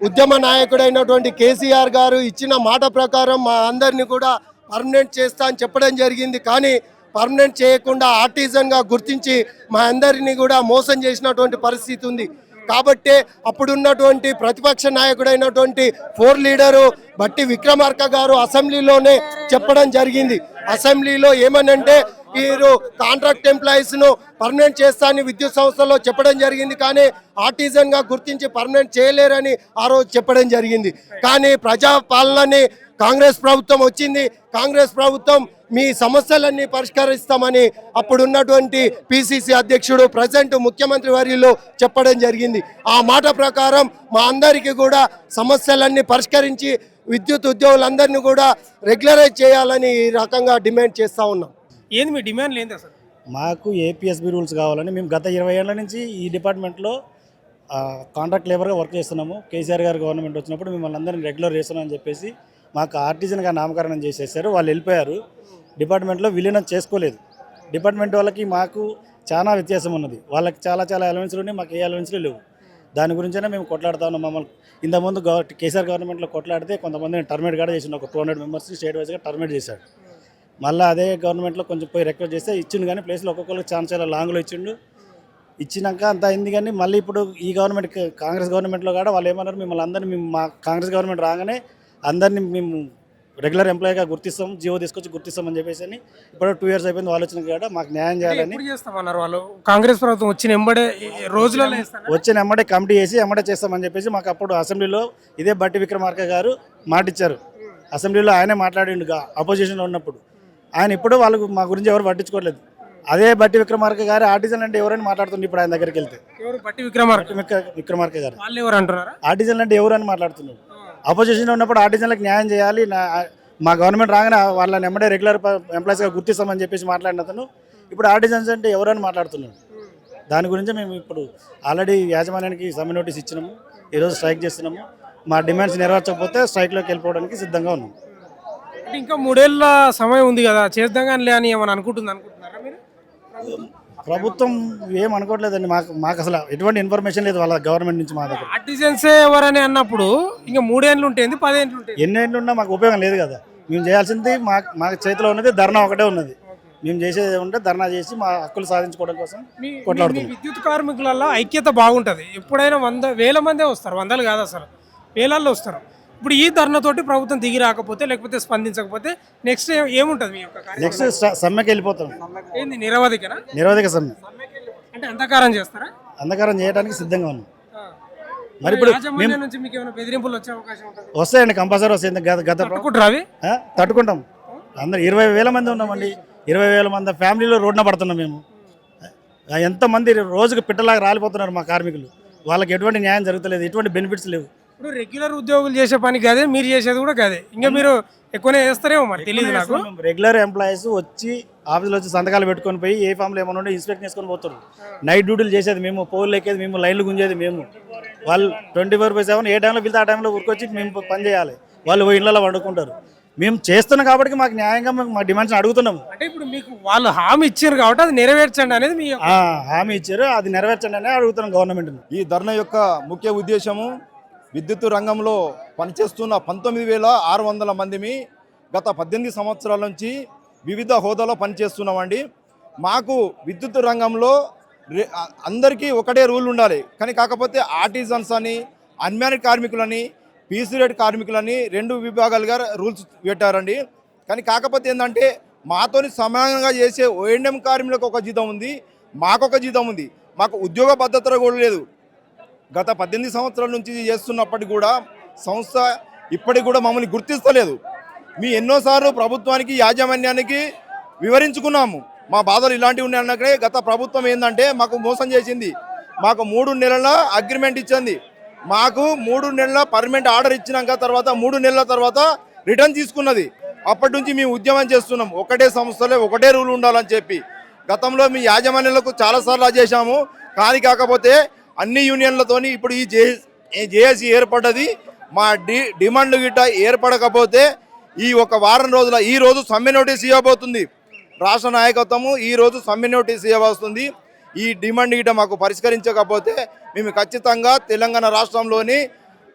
ఉద్యమ నాయకుడైనటువంటి కేసీఆర్ గారు ఇచ్చిన మాట ప్రకారం మా అందరినీ కూడా పర్మనెంట్ చేస్తా అని చెప్పడం జరిగింది. కానీ పర్మనెంట్ చేయకుండా ఆర్టిజన్గా గుర్తించి మా అందరినీ కూడా మోసం చేసినటువంటి పరిస్థితి ఉంది. కాబట్టే అప్పుడున్నటువంటి ప్రతిపక్ష నాయకుడైనటువంటి 4 లీడరు బట్టి విక్రమార్క గారు అసెంబ్లీలోనే చెప్పడం జరిగింది. అసెంబ్లీలో ఏమనంటే వీరు కాంట్రాక్ట్ ఎంప్లాయీస్ను పర్మనెంట్ చేస్తా అని విద్యుత్ సంస్థలో చెప్పడం జరిగింది. కానీ ఆర్టిజన్గా గుర్తించి పర్మనెంట్ చేయలేరని ఆ రోజు చెప్పడం జరిగింది. కానీ ప్రజాపాలనని కాంగ్రెస్ ప్రభుత్వం వచ్చింది. కాంగ్రెస్ ప్రభుత్వం మీ సమస్యలన్నీ పరిష్కరిస్తామని అప్పుడున్నటువంటి పిసిసి అధ్యక్షుడు ప్రజెంట్ ముఖ్యమంత్రి వర్యులు చెప్పడం జరిగింది. ఆ మాట ప్రకారం మా అందరికీ కూడా సమస్యలన్నీ పరిష్కరించి విద్యుత్ ఉద్యోగులందరినీ కూడా రెగ్యులరైజ్ చేయాలని ఈ రకంగా డిమాండ్ చేస్తూ ఉన్నాం. ఏంది మీ డిమాండ్లు ఏంది అసలు? మాకు ఏపీఎస్బీ రూల్స్ కావాలని మేము గత 20 ఏళ్ల నుంచి ఈ డిపార్ట్మెంట్లో కాంట్రాక్ట్ లేబర్గా వర్క్ చేస్తున్నాము. కేసీఆర్ గారు గవర్నమెంట్ వచ్చినప్పుడు మిమ్మల్ని అందరినీ రెగ్యులర్ చేస్తున్నామని చెప్పేసి మాకు ఆర్టిజన్గా నామకరణం చేసేసారు. వాళ్ళు వెళ్ళిపోయారు. డిపార్ట్మెంట్లో విలీనం చేసుకోలేదు. డిపార్ట్మెంట్ వాళ్ళకి మాకు చాలా వ్యత్యాసం ఉన్నది. వాళ్ళకి చాలా అలవెన్స్లు ఉన్నాయి, మాకు ఏ అలవెన్స్లు లేవు. దాని గురించైనా మేము కొట్లాడుతా ఉన్నాం. మమ్మల్ని ఇంతకుముందు కేసీఆర్ గవర్నమెంట్లో కొట్లాడితే కొంతమందిని టర్మినేట్ కూడా చేసిండు. ఒక 200 మెంబర్స్ని స్టేట్ వైజ్గా టర్మినేట్ చేశాడు. మళ్ళీ అదే గవర్నమెంట్లో కొంచెం పోయి రిక్వెస్ట్ చేస్తే ఇచ్చిండు. కానీ ప్లేస్లో ఒక్కొక్కరికి చాలా లాంగ్లో ఇచ్చిండు. ఇచ్చినాక అంత అయింది. కానీ మళ్ళీ ఇప్పుడు ఈ గవర్నమెంట్ కాంగ్రెస్ గవర్నమెంట్లో కూడా వాళ్ళు ఏమన్నారు, మిమ్మల్ని అందరినీ మేము మా కాంగ్రెస్ గవర్నమెంట్ రాగానే అందరినీ మేము రెగ్యులర్ ఎంప్లాయీగా గుర్తిస్తాం, జీవో తీసుకొచ్చి గుర్తిస్తామని చెప్పేసి ఇప్పుడు 2 years అయిపోయింది. వాళ్ళు వచ్చిన కూడా మాకు న్యాయం చేయాలని చేస్తామన్నారు వాళ్ళు. కాంగ్రెస్ ప్రభుత్వం వచ్చిన ఎమ్మడే కమిటీ చేసి ఎమ్మడే చేస్తామని చెప్పేసి మాకు అప్పుడు అసెంబ్లీలో ఇదే బట్టి విక్రమార్క గారు మాటిచ్చారు. అసెంబ్లీలో ఆయనే మాట్లాడిండు అపోజిషన్లో ఉన్నప్పుడు. ఆయన ఇప్పుడు వాళ్ళకు మా గురించి ఎవరు పట్టించుకోలేదు. అదే బట్టి విక్రమార్క గారు ఆర్టిజన్ అంటే ఎవరైనా మాట్లాడుతుంది. ఇప్పుడు ఆయన దగ్గరికి వెళ్తే విక్రమార్క గారు ఆర్టిజన్ అంటే ఎవరు అని మాట్లాడుతున్నారు. అపోజిషన్లో ఉన్నప్పుడు ఆర్టిజన్లకు న్యాయం చేయాలి, మా గవర్నమెంట్ రాగానే వాళ్ళని ఎమ్మడే రెగ్యులర్ ఎంప్లాయీస్గా గుర్తిస్తామని చెప్పేసి మాట్లాడిన అతను ఇప్పుడు ఆర్టిజన్స్ అంటే ఎవరని మాట్లాడుతున్నాడు. దాని గురించి మేము ఇప్పుడు ఆల్రెడీ యాజమాన్యానికి సమ్మె నోటీస్ ఇచ్చినాము. ఈరోజు స్ట్రైక్ చేస్తున్నాము. మా డిమాండ్స్ నెరవేర్చకపోతే స్ట్రైక్లోకి వెళ్ళిపోవడానికి సిద్ధంగా ఉన్నాము. ఇంకా 3 ఏళ్ళ సమయం ఉంది కదా, చేద్దాం కానీ అని ఏమని అనుకుంటున్నారా మీరు? ప్రభుత్వం ఏం అనుకోవట్లేదండి. మాకు అసలు ఎటువంటి ఇన్ఫర్మేషన్ లేదు వాళ్ళ గవర్నమెంట్ నుంచి మా దగ్గర. ఆర్టిజన్సే ఎవరని అన్నప్పుడు ఇంకా 3 ఏళ్ళు ఉంటుంది, 10 ఏళ్ళు ఉంటుంది. ఎన్ని ఏళ్ళు ఉన్నా మాకు ఉపయోగం లేదు కదా. మేము చేయాల్సింది మా చేతిలో ఉన్నది ధర్నా ఒకటే ఉన్నది. మేము చేసేది ఉంటే ధర్నా చేసి మా హక్కులు సాధించుకోవడం కోసం కొట్లాడుతున్నాం. విద్యుత్ కార్మికులలో ఐక్యత బాగుంటుంది. ఎప్పుడైనా 100,000 మందే వస్తారు, 100లు కాదు అసలు వేలల్లో వస్తారు. ఇప్పుడు ఈ ధర్నాతోటి ప్రభుత్వం దిగి రాకపోతే లేకపోతే స్పందించకపోతే నెక్స్ట్ ఏముంటుంది మీ యొక్క కార్యక్రమం? నెక్స్ట్ సమ్మెకి వెళ్ళిపోతాం. ఏంది నిరవధికనా? నిరోధక సమ్మె అంటే అంధకారం చేస్తారా? అంధకారం చేయడానికి సిద్ధంగా ఉన్నాం. మరి ఇప్పుడు యాజమాన్యం నుంచి మీకు ఏమైనా బెదిరింపులు వచ్చే అవకాశం ఉంటుంది? వస్తాయండి, కంపల్సరీ వస్తాయి. గత తట్టుకుంటారా అవి? తట్టుకుంటాం. అందరు 20,000 మంది ఉన్నామండి. 20,000 మంది ఫ్యామిలీలో రోడ్డున పడుతున్నాం మేము. ఎంతమంది రోజుకు పిట్టలాగా రాలిపోతున్నారు మా కార్మికులు. వాళ్ళకి ఎటువంటి న్యాయం జరుగుతలేదు, ఎటువంటి బెనిఫిట్స్ లేవు. ఇప్పుడు రెగ్యులర్ ఉద్యోగులు చేసే పని కాదే, మీరు చేసేది కూడా కాదే. ఇంకా మీరు ఎక్కువనే చేస్తారేమో, మరి తెలియదు నాకు. రెగ్యులర్ ఎంప్లాయీస్ వచ్చి ఆఫీస్లో వచ్చి సంతకాలు పెట్టుకొని పోయి ఏ ఫామ్లో ఏమైనా ఉంటే ఇన్స్పెక్ట్ చేసుకొని పోతారు. నైట్ డ్యూటీలు చేసేది మేము, పోల్ ఎక్కేది మేము, లైన్లు గుంజేది మేము. వాళ్ళు 24/7 ఏ టైంలో వెళ్తే ఆ టైంలో ఊరికొచ్చి మేము పని చేయాలి. వాళ్ళు ఇళ్ళలో వండుకుంటారు. మేము చేస్తున్నాం కాబట్టి మాకు న్యాయంగా మా డిమాండ్స్ అడుగుతున్నాము. అంటే ఇప్పుడు మీకు వాళ్ళు హామీ ఇచ్చారు కాబట్టి అది నెరవేర్చండి అనేది మీ హామీ ఇచ్చారు, అది నెరవేర్చండి అనేది అడుగుతున్నాం గవర్నమెంట్. ఈ ధర్నా యొక్క ముఖ్య ఉద్దేశము విద్యుత్ రంగంలో పనిచేస్తున్న 19,600 మందిమి గత 18 సంవత్సరాల నుంచి వివిధ హోదాలో పనిచేస్తున్నామండి. మాకు విద్యుత్ రంగంలో అందరికీ ఒకటే రూల్ ఉండాలి. కానీ కాకపోతే ఆర్టిజన్స్ అని, అన్మ్యారీడ్ కార్మికులని, పీసీ రేట్ కార్మికులని 2 విభాగాలుగా రూల్స్ పెట్టారండి. కానీ కాకపోతే ఏంటంటే మాతోని సమానంగా చేసే ఓఎంఎం కార్మికులకు ఒక జీతం ఉంది, మాకొక జీతం ఉంది. మాకు ఉద్యోగ భద్రత కూడా లేదు. గత 18 సంవత్సరాల నుంచి చేస్తున్నప్పటికీ కూడా సంస్థ ఇప్పటికి కూడా మమ్మల్ని గుర్తిస్తలేదు. మీ ఎన్నోసార్లు ప్రభుత్వానికి, యాజమాన్యానికి వివరించుకున్నాము. మా బాధలు ఇలాంటివి ఉన్నాయన్నదే గత ప్రభుత్వం ఏంటంటే మాకు మోసం చేసింది. మాకు 3 నెలల అగ్రిమెంట్ ఇచ్చింది. మాకు 3 నెలల పర్మనెంట్ ఆర్డర్ ఇచ్చినాక తర్వాత 3 నెలల తర్వాత రిటర్న్ తీసుకున్నది. అప్పటి నుంచి మేము ఉద్యమం చేస్తున్నాం, ఒకటే సంస్థలో ఒకటే రూల్ ఉండాలని చెప్పి. గతంలో మీ యాజమాన్యాలకు చాలాసార్లు చేశాము. కానీ కాకపోతే అన్ని యూనియన్లతోని ఇప్పుడు ఈ జేఏసీ ఏర్పడ్డది. మా డిమాండ్ గిట్ట ఏర్పడకపోతే ఈ ఒక వారం రోజుల ఈ రోజు సమ్మె నోటీస్ ఇవ్వబోతుంది రాష్ట్ర నాయకత్వము. ఈ రోజు సమ్మె నోటీస్ ఇవ్వబోతుంది. ఈ డిమాండ్ గిట్ట మాకు పరిష్కరించకపోతే మేము ఖచ్చితంగా తెలంగాణ రాష్ట్రంలోని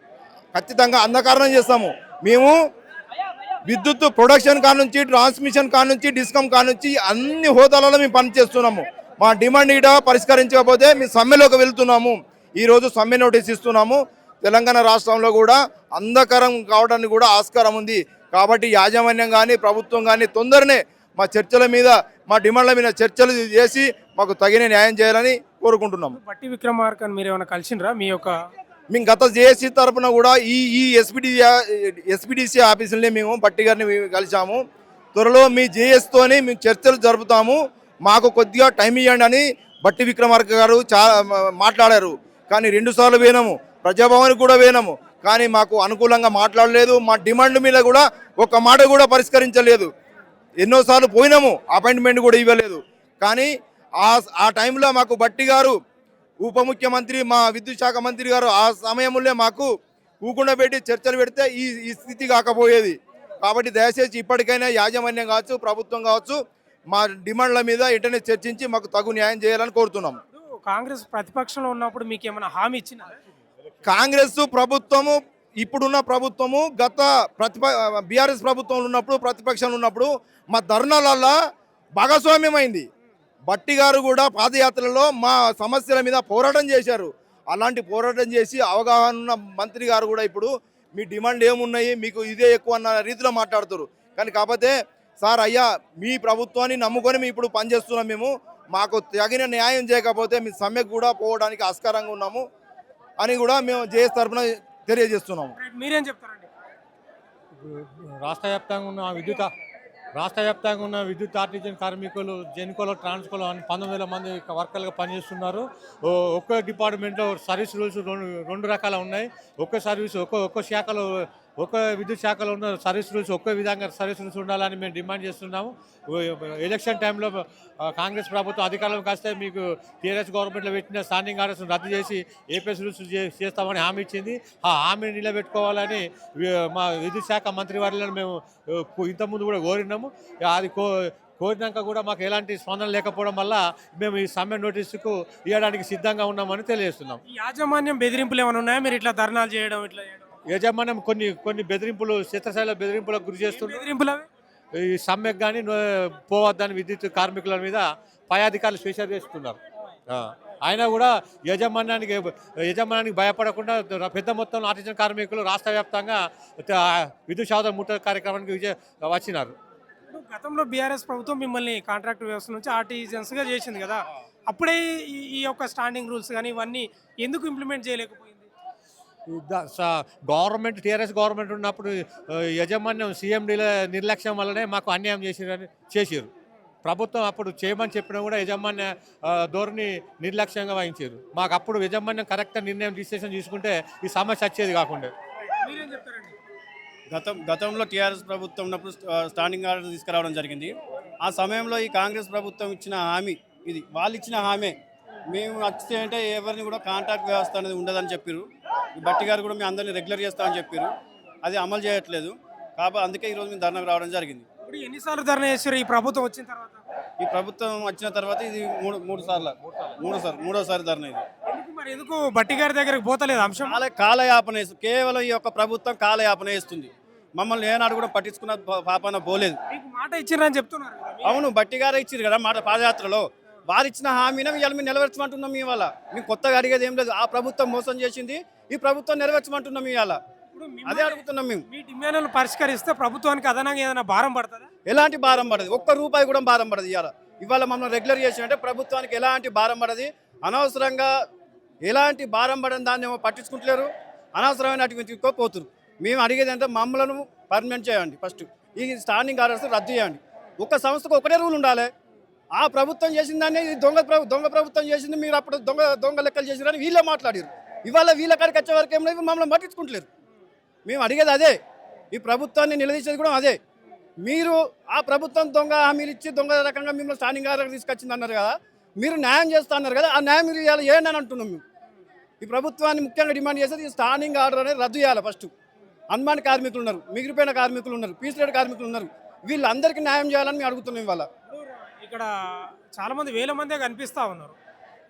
ఖచ్చితంగా అంధకారం చేస్తాము. మేము విద్యుత్ ప్రొడక్షన్ కానుంచి, ట్రాన్స్మిషన్ కానుంచి, డిస్కమ్ కానుంచి అన్ని హోదాలలో మేము పనిచేస్తున్నాము. మా డిమాండ్ గిట్ట పరిష్కరించకపోతే మేము సమ్మెలోకి వెళ్తున్నాము. ఈరోజు సమ్మె నోటీస్ ఇస్తున్నాము. తెలంగాణ రాష్ట్రంలో కూడా అంధకారం కావడానికి కూడా ఆస్కారం ఉంది. కాబట్టి యాజమాన్యం కానీ, ప్రభుత్వం కానీ తొందరనే మా చర్చల మీద, మా డిమాండ్ల మీద చర్చలు చేసి మాకు తగిన న్యాయం చేయాలని కోరుకుంటున్నాము. బట్టి విక్రమార్కని మీరు ఏమైనా కలిసిండ్రా? మీ యొక్క మేము గత జేఏసీ తరఫున కూడా ఈ ఎస్పీడీసీ ఆఫీసులనే మేము బట్టి గారిని కలిసాము. త్వరలో మీ జేఎస్తోని మేము చర్చలు జరుపుతాము, మాకు కొద్దిగా టైం ఇవ్వండి అని బట్టి విక్రమార్క గారు మాట్లాడారు. కానీ 2 సార్లు పోయినాము, ప్రజాభవన్ కూడా పోయినాము. కానీ మాకు అనుకూలంగా మాట్లాడలేదు. మా డిమాండ్ మీద కూడా ఒక మాట కూడా పరిష్కరించలేదు. ఎన్నోసార్లు పోయినాము, అపాయింట్మెంట్ కూడా ఇవ్వలేదు. కానీ ఆ టైంలో మాకు బట్టి గారు, ఉప ముఖ్యమంత్రి, మా విద్యుత్ శాఖ మంత్రి గారు ఆ సమయంలో మాకు ఊకుండా పెట్టి చర్చలు పెడితే ఈ స్థితి కాకపోయేది. కాబట్టి దయచేసి ఇప్పటికైనా యాజమాన్యం కావచ్చు, ప్రభుత్వం కావచ్చు, మా డిమాండ్ల మీద వెంటనే చర్చించి మాకు తగు న్యాయం చేయాలని కోరుతున్నాం. కాంగ్రెస్ ప్రతిపక్షంలో ఉన్నప్పుడు మీకు ఏమైనా హామీ ఇచ్చిన? కాంగ్రెస్ ప్రభుత్వము, ఇప్పుడున్న ప్రభుత్వము, గత బీఆర్ఎస్ ప్రభుత్వంలో ఉన్నప్పుడు, ప్రతిపక్షంలో ఉన్నప్పుడు మా ధర్నాలల్లో భాగస్వామ్యమైంది. బట్టి గారు కూడా పాదయాత్రలో మా సమస్యల మీద పోరాటం చేశారు. అలాంటి పోరాటం చేసి అవగాహన ఉన్న మంత్రి గారు కూడా ఇప్పుడు మీ డిమాండ్ ఏమున్నాయి, మీకు ఇదే ఎక్కువ అన్న రీతిలో మాట్లాడుతారు. కానీ కాకపోతే సార్ అయ్యా, మీ ప్రభుత్వాన్ని నమ్ముకొని మేము ఇప్పుడు పనిచేస్తున్నాం. మేము మాకు తగిన న్యాయం చేయకపోతే మీ సమ్మెకు కూడా పోవడానికి ఆస్కారంగా ఉన్నాము అని కూడా మేము జేఎస్ తరఫున తెలియజేస్తున్నాము. మీరేం చెప్తారండి? రాష్ట్ర వ్యాప్తంగా ఉన్న విద్యుత్ ఆర్టిజన్ కార్మికులు జెన్కోలో, ట్రాన్స్కోలో అని 19,000 మంది వర్కర్లుగా పనిచేస్తున్నారు. ఒక్కో డిపార్ట్మెంట్లో సర్వీస్ రూల్స్ 2 రకాలు ఉన్నాయి. ఒక్కో సర్వీస్ ఒక్కో శాఖలో, ఒక్క విద్యుత్ శాఖలో ఉన్న సర్వీస్ రూల్స్ ఒక్కో విధంగా సర్వీస్ రూల్స్ ఉండాలని మేము డిమాండ్ చేస్తున్నాము. ఎలక్షన్ టైంలో కాంగ్రెస్ ప్రభుత్వం అధికారంలోకి వస్తే మీకు టీఆర్ఎస్ గవర్నమెంట్లో పెట్టిన స్టాండింగ్ ఆర్డర్స్ రద్దు చేసి ఏపీఎస్ రూల్స్ చేస్తామని హామీ ఇచ్చింది. ఆ హామీని నిలబెట్టుకోవాలని మా విద్యుత్ శాఖ మంత్రి వారిని మేము ఇంతకుముందు కూడా కోరినాము. అది కోరినాక కూడా మాకు ఎలాంటి స్పందన లేకపోవడం వల్ల మేము ఈ సమ్మె నోటీసుకు ఇవ్వడానికి సిద్ధంగా ఉన్నామని తెలియజేస్తున్నాం. యాజమాన్యం బెదిరింపులు ఏమైనా ఉన్నాయా? మీరు ఇట్లా ధర్నాలు చేయడం, ఇట్లా యాజమాన్యం కొన్ని బెదిరింపులు, క్షేత్రస్థాయిలో బెదిరింపులకు గురి చేస్తున్నారు. ఈ సమ్మెకు కానీ పోవద్దని విద్యుత్ కార్మికుల మీద పై అధికారులు స్పెషల్ చేస్తున్నారు. అయినా కూడా యజమానానికి భయపడకుండా పెద్ద మొత్తంలో ఆర్టిజన్ కార్మికులు రాష్ట్ర వ్యాప్తంగా విద్యుత్ శాతం ముట్ట కార్యక్రమానికి వచ్చినారు. ఇప్పుడు గతంలో బీఆర్ఎస్ ప్రభుత్వం మిమ్మల్ని కాంట్రాక్ట్ వ్యవస్థ నుంచి ఆర్టిజన్స్గా చేసింది కదా, అప్పుడే ఈ యొక్క స్టాండింగ్ రూల్స్ కానీ ఇవన్నీ ఎందుకు ఇంప్లిమెంట్ చేయలేకపోయింది? గవర్నమెంట్ టీఆర్ఎస్ గవర్నమెంట్ ఉన్నప్పుడు యాజమాన్యం సీఎండీల నిర్లక్ష్యం వల్లనే మాకు అన్యాయం చేసిరు. ప్రభుత్వం అప్పుడు చేయమని చెప్పినా కూడా యజమాన్య ధోరణి నిర్లక్ష్యంగా వహించారు. మాకు అప్పుడు యజమాన్యం కరెక్ట్ నిర్ణయం డిసిషన్ తీసుకుంటే ఈ సమస్య వచ్చేది కాకుండా. మీరేం చెప్తారండి? గతంలో టీఆర్ఎస్ ప్రభుత్వం ఉన్నప్పుడు స్టాండింగ్ ఆర్డర్ తీసుకురావడం జరిగింది. ఆ సమయంలో ఈ కాంగ్రెస్ ప్రభుత్వం ఇచ్చిన హామీ ఇది, వాళ్ళు ఇచ్చిన హామీ మేము వచ్చితే అంటే ఎవరిని కూడా కాంట్రాక్ట్ వ్యవస్థ అనేది ఉండదని చెప్పారు. ఈ బట్టి గారు కూడా మేము అందరినీ రెగ్యులర్ చేస్తామని చెప్పారు. అది అమలు చేయట్లేదు కాబట్టి అందుకే ఈరోజు మేము ధర్నాకు రావడం జరిగింది. ఇప్పుడు ఎన్నిసార్లు ధర్నా చేశారు ఈ ప్రభుత్వం వచ్చిన తర్వాత? ఈ ప్రభుత్వం వచ్చిన తర్వాత ఇది మూడోసారి ధర్నా ఇది. ఎందుకు బట్టి గారి దగ్గరకు పోతలేదు అంశం? కాలయాపన కేవలం ఈ యొక్క ప్రభుత్వం కాలయాపన వేస్తుంది. మమ్మల్ని ఏనాడు కూడా పట్టించుకున్న పాపన పోలేదు. మీకు మాట ఇచ్చిరని చెప్తున్నారు. అవును, బట్టి గారే ఇచ్చారు కదా మాట పాదయాత్రలో. వారు ఇచ్చిన హామీని ఇవాళ మేము నెరవేర్చమంటున్నాం. ఇవాళ మేము కొత్తగా అడిగేది ఏం లేదు. ఆ ప్రభుత్వం మోసం చేసింది, ఈ ప్రభుత్వం నెరవేర్చమంటున్నాం. ఇవాళ అదే అడుగుతున్నాం మేము. మీ డిమాండ్లను పరిష్కరిస్తే ప్రభుత్వానికి అదనంగా ఏదైనా భారం పడుతుందా? ఎలాంటి భారం పడదు, ఒక్క రూపాయి కూడా భారం పడదు. ఇవాళ మమ్మల్ని రెగ్యులర్ చేసినట్టే ప్రభుత్వానికి ఎలాంటి భారం పడదు. అనవసరంగా ఎలాంటి భారం పడని దాన్ని ఏమో పట్టించుకుంటలేరు, అనవసరమైన అటు పోతురు. మేము అడిగేది అంటే మమ్మల్ని పర్మనెంట్ చేయండి. ఫస్ట్ ఈ స్టాండింగ్ ఆర్డర్స్ రద్దు చేయండి. ఒక్క సంస్థకు ఒకటే రూల్ ఉండాలి. ఆ ప్రభుత్వం చేసిన దాన్ని దొంగ ప్రభుత్వం చేసింది, మీరు అప్పుడు దొంగ లెక్కలు చేసిరని వీళ్ళే మాట్లాడారు. ఇవాళ వీళ్ళ కాడికి వచ్చే వరకు ఏం లేదు, మమ్మల్ని పట్టించుకుంటలేరు. మేము అడిగేది అదే, ఈ ప్రభుత్వాన్ని నిలదీసేది కూడా అదే. మీరు ఆ ప్రభుత్వం దొంగ హామీలు ఇచ్చి దొంగ రకంగా మిమ్మల్ని స్టాండింగ్ ఆర్డర్ తీసుకొచ్చింది అన్నారు కదా, మీరు న్యాయం చేస్తా అన్నారు కదా, ఆ న్యాయం మీరు ఇవాళ ఏంటి అని అంటున్నాం. మేము ఈ ప్రభుత్వాన్ని ముఖ్యంగా డిమాండ్ చేసేది ఈ స్టాండింగ్ ఆర్డర్ అనేది రద్దు చేయాలి. ఫస్ట్ అన్మాన్ కార్మికులు ఉన్నారు, మిగిలిపోయిన కార్మికులు ఉన్నారు, పీస్లేడ్ కార్మికులు ఉన్నారు, వీళ్ళందరికీ న్యాయం చేయాలని మేము అడుగుతున్నాం. ఇవాళ ఇక్కడ చాలా మంది వేల మందే కనిపిస్తా ఉన్నారు.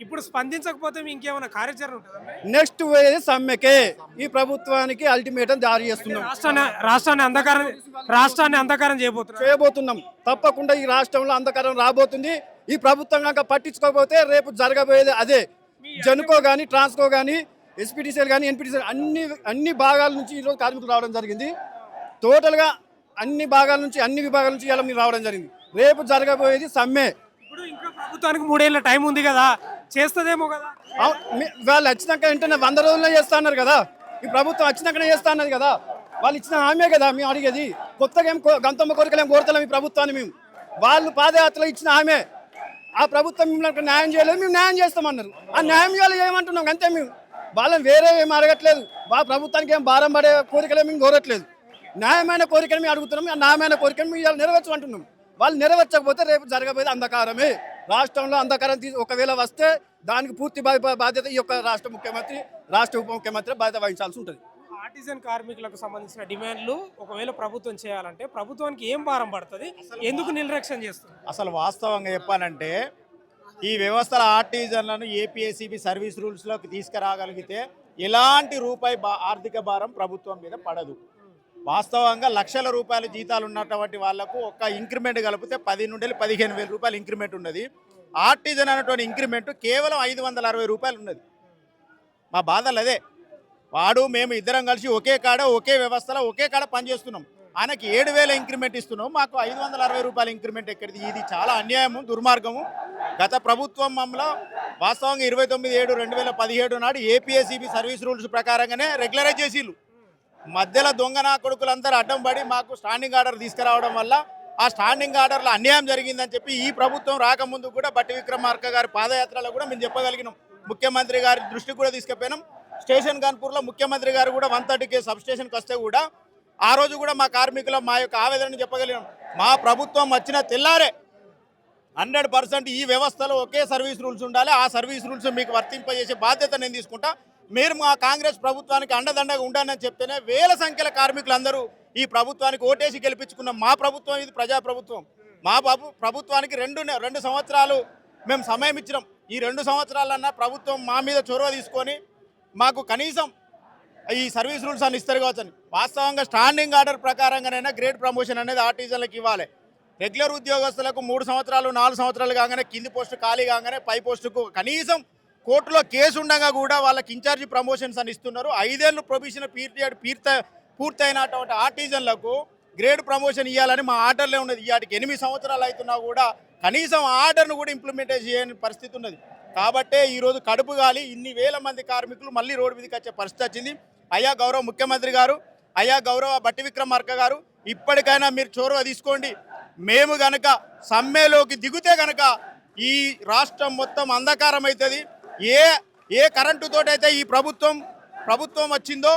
ఇప్పుడు స్పందించకపోతే ఇంకేమైనా కార్యాచరణ ఉంటుందా? నెక్స్ట్ వేది సమ్మెకే ఈ ప్రభుత్వానికి అల్టిమేటం జారీ చేస్తున్నాం. రాష్ట్రాన్ని అంధకారం చేయబోతున్నాం. తప్పకుండా ఈ రాష్ట్రంలో అంధకారం రాబోతుంది. ఈ ప్రభుత్వం కనుక పట్టించుకోకపోతే రేపు జరగబోయేది అదే. జనుకో కానీ, ట్రాన్స్కో కానీ, ఎస్పీటీసీఎల్ కానీ, ఎన్పీటీసీఎల్ అన్ని భాగాల నుంచి ఈరోజు కార్మికులు రావడం జరిగింది. టోటల్గా అన్ని భాగాల నుంచి, అన్ని విభాగాల నుంచి ఇలా మీరు రావడం జరిగింది. రేపు జరగబోయేది సమ్మె. ఇప్పుడు ఇంకా ప్రభుత్వానికి 3 ఏళ్ళ టైం ఉంది కదా, చేస్తుందేమో కదా. వాళ్ళు వచ్చినాక వెంటనే 100 రోజుల్లో చేస్తా అన్నారు కదా. ఈ ప్రభుత్వం వచ్చినాకనే చేస్తా అన్నది కదా. వాళ్ళు ఇచ్చిన హామీ కదా మేము అడిగేది. కొత్తగా ఏం గంతమ్మ కోరికలు ఏం కోరతలేం ఈ ప్రభుత్వాన్ని మేము. వాళ్ళు పాదయాత్రలో ఇచ్చిన హామీ, ఆ ప్రభుత్వం మిమ్మల్ని న్యాయం చేయలేదు, మేము న్యాయం చేస్తామన్నారు. ఆ న్యాయం చేయాలి ఏమంటున్నాం అంతే. మేము వాళ్ళని వేరే ఏం అడగట్లేదు. వాళ్ళ ప్రభుత్వానికి ఏం భారం పడే కోరికలే మేము కోరట్లేదు. న్యాయమైన కోరికలు మేము అడుగుతున్నాం. ఆ న్యాయమైన కోరికలు మేము ఇవాళ నెరవేర్చమంటున్నాం. వాళ్ళు నెరవేర్చకపోతే రేపు జరగబోయేది అంధకారమే. రాష్ట్రంలో అంధకారం ఒకవేళ వస్తే దానికి పూర్తి బాధ్యత ఈ యొక్క రాష్ట్ర ముఖ్యమంత్రి, రాష్ట్ర ఉప ముఖ్యమంత్రి బాధ్యత వహించాల్సి ఉంటుంది. ఆర్టిజన్ కార్మికులకు సంబంధించిన డిమాండ్లు ఒకవేళ ప్రభుత్వం చేయాలంటే ప్రభుత్వానికి ఏం భారం పడుతుంది, ఎందుకు నిర్లక్ష్యం చేస్తుంది? అసలు వాస్తవంగా చెప్పాలంటే ఈ వ్యవస్థల ఆర్టిజన్లను ఏపీఎస్సీబీ సర్వీస్ రూల్స్లోకి తీసుకురాగలిగితే ఎలాంటి రూపాయి ఆర్థిక భారం ప్రభుత్వం మీద పడదు. వాస్తవంగా లక్షల రూపాయల జీతాలు ఉన్నటువంటి వాళ్లకు ఒక ఇంక్రిమెంట్ కలిపితే 10 నుండి 15,000 రూపాయలు ఇంక్రిమెంట్ ఉన్నది. ఆర్టిజన్ అనేటువంటి ఇంక్రిమెంట్ కేవలం 560 రూపాయలు ఉన్నది. మా బాధలు అదే. వాడు మేము ఇద్దరం కలిసి ఒకే కాడ, ఒకే వ్యవస్థలో, ఒకే కాడ పనిచేస్తున్నాం. ఆయనకి 7,000 ఇంక్రిమెంట్ ఇస్తున్నాం, మాకు 560 రూపాయల ఇంక్రిమెంట్ ఎక్కడిది? ఇది చాలా అన్యాయము, దుర్మార్గము. గత ప్రభుత్వం మమ్మల్ని వాస్తవంగా 29/7/2017 నాడు ఏపీఎస్సీబీ సర్వీస్ రూల్స్ ప్రకారంగానే రెగ్యులరైజ్ చేసిళ్ళు. మధ్యలో దొంగ నా కొడుకులందరూ అడ్డం పడి మాకు స్టాండింగ్ ఆర్డర్ తీసుకురావడం వల్ల ఆ స్టాండింగ్ ఆర్డర్లో అన్యాయం జరిగిందని చెప్పి ఈ ప్రభుత్వం రాకముందు కూడా బట్టి విక్రమార్క గారి పాదయాత్రలో కూడా మేము చెప్పగలిగినాం. ముఖ్యమంత్రి గారి దృష్టికి కూడా తీసుకుపోయినాం. స్టేషన్ కాన్పూర్లో ముఖ్యమంత్రి గారు కూడా 130 సబ్ స్టేషన్కి వస్తే కూడా ఆ రోజు కూడా మా కార్మికుల మా యొక్క ఆవేదనను చెప్పగలిగినాం. మా ప్రభుత్వం వచ్చిన తెల్లారే 100% ఈ వ్యవస్థలో ఒకే సర్వీస్ రూల్స్ ఉండాలి, ఆ సర్వీస్ రూల్స్ మీకు వర్తింపజేసే బాధ్యత నేను తీసుకుంటా, మీరు మా కాంగ్రెస్ ప్రభుత్వానికి అండదండగా ఉండాలని చెప్తేనే వేల సంఖ్యల కార్మికులందరూ ఈ ప్రభుత్వానికి ఓటేసి గెలిపించుకున్నాం. మా ప్రభుత్వం ఇది ప్రజాప్రభుత్వం. మా ప్రభుత్వానికి రెండు సంవత్సరాలు మేము సమయం ఇచ్చినాం. ఈ 2 సంవత్సరాలన్నా ప్రభుత్వం మా మీద చొరవ తీసుకొని మాకు కనీసం ఈ సర్వీస్ రూల్స్ అని ఇస్తారు కావచ్చని. వాస్తవంగా స్టాండింగ్ ఆర్డర్ ప్రకారంగానైనా గ్రేడ్ ప్రమోషన్ అనేది ఆర్టిజన్లకు ఇవ్వాలి. రెగ్యులర్ ఉద్యోగస్తులకు 3 సంవత్సరాలు 4 సంవత్సరాలు కాగానే కింది పోస్టు ఖాళీ కాగానే పై పోస్టుకు కనీసం కోర్టులో కేసు ఉండగా కూడా వాళ్ళకి ఇన్ఛార్జి ప్రమోషన్స్ అని ఇస్తున్నారు. 5 ఏళ్ళు ప్రొబిషనల్ పీరియడ్ పూర్తయినటువంటి ఆర్టిజన్లకు గ్రేడ్ ప్రమోషన్ ఇవ్వాలని మా ఆర్డర్లే ఉన్నది. వాటికి 8 సంవత్సరాలు అవుతున్నా కూడా కనీసం ఆర్డర్ను కూడా ఇంప్లిమెంట్ చేయని పరిస్థితి ఉన్నది. కాబట్టే ఈరోజు కడుపు గాలి ఇన్ని వేల మంది కార్మికులు మళ్ళీ రోడ్డు మీదకి వచ్చే పరిస్థితి వచ్చింది. అయ్యా గౌరవ ముఖ్యమంత్రి గారు, అయ్యా గౌరవ బట్టి విక్రమార్క గారు, ఇప్పటికైనా మీరు చొరవ తీసుకోండి. మేము గనక సమ్మెలోకి దిగుతే గనక ఈ రాష్ట్రం మొత్తం అంధకారం అవుతుంది. ఏ కరెంటుతోటైతే ఈ ప్రభుత్వం వచ్చిందో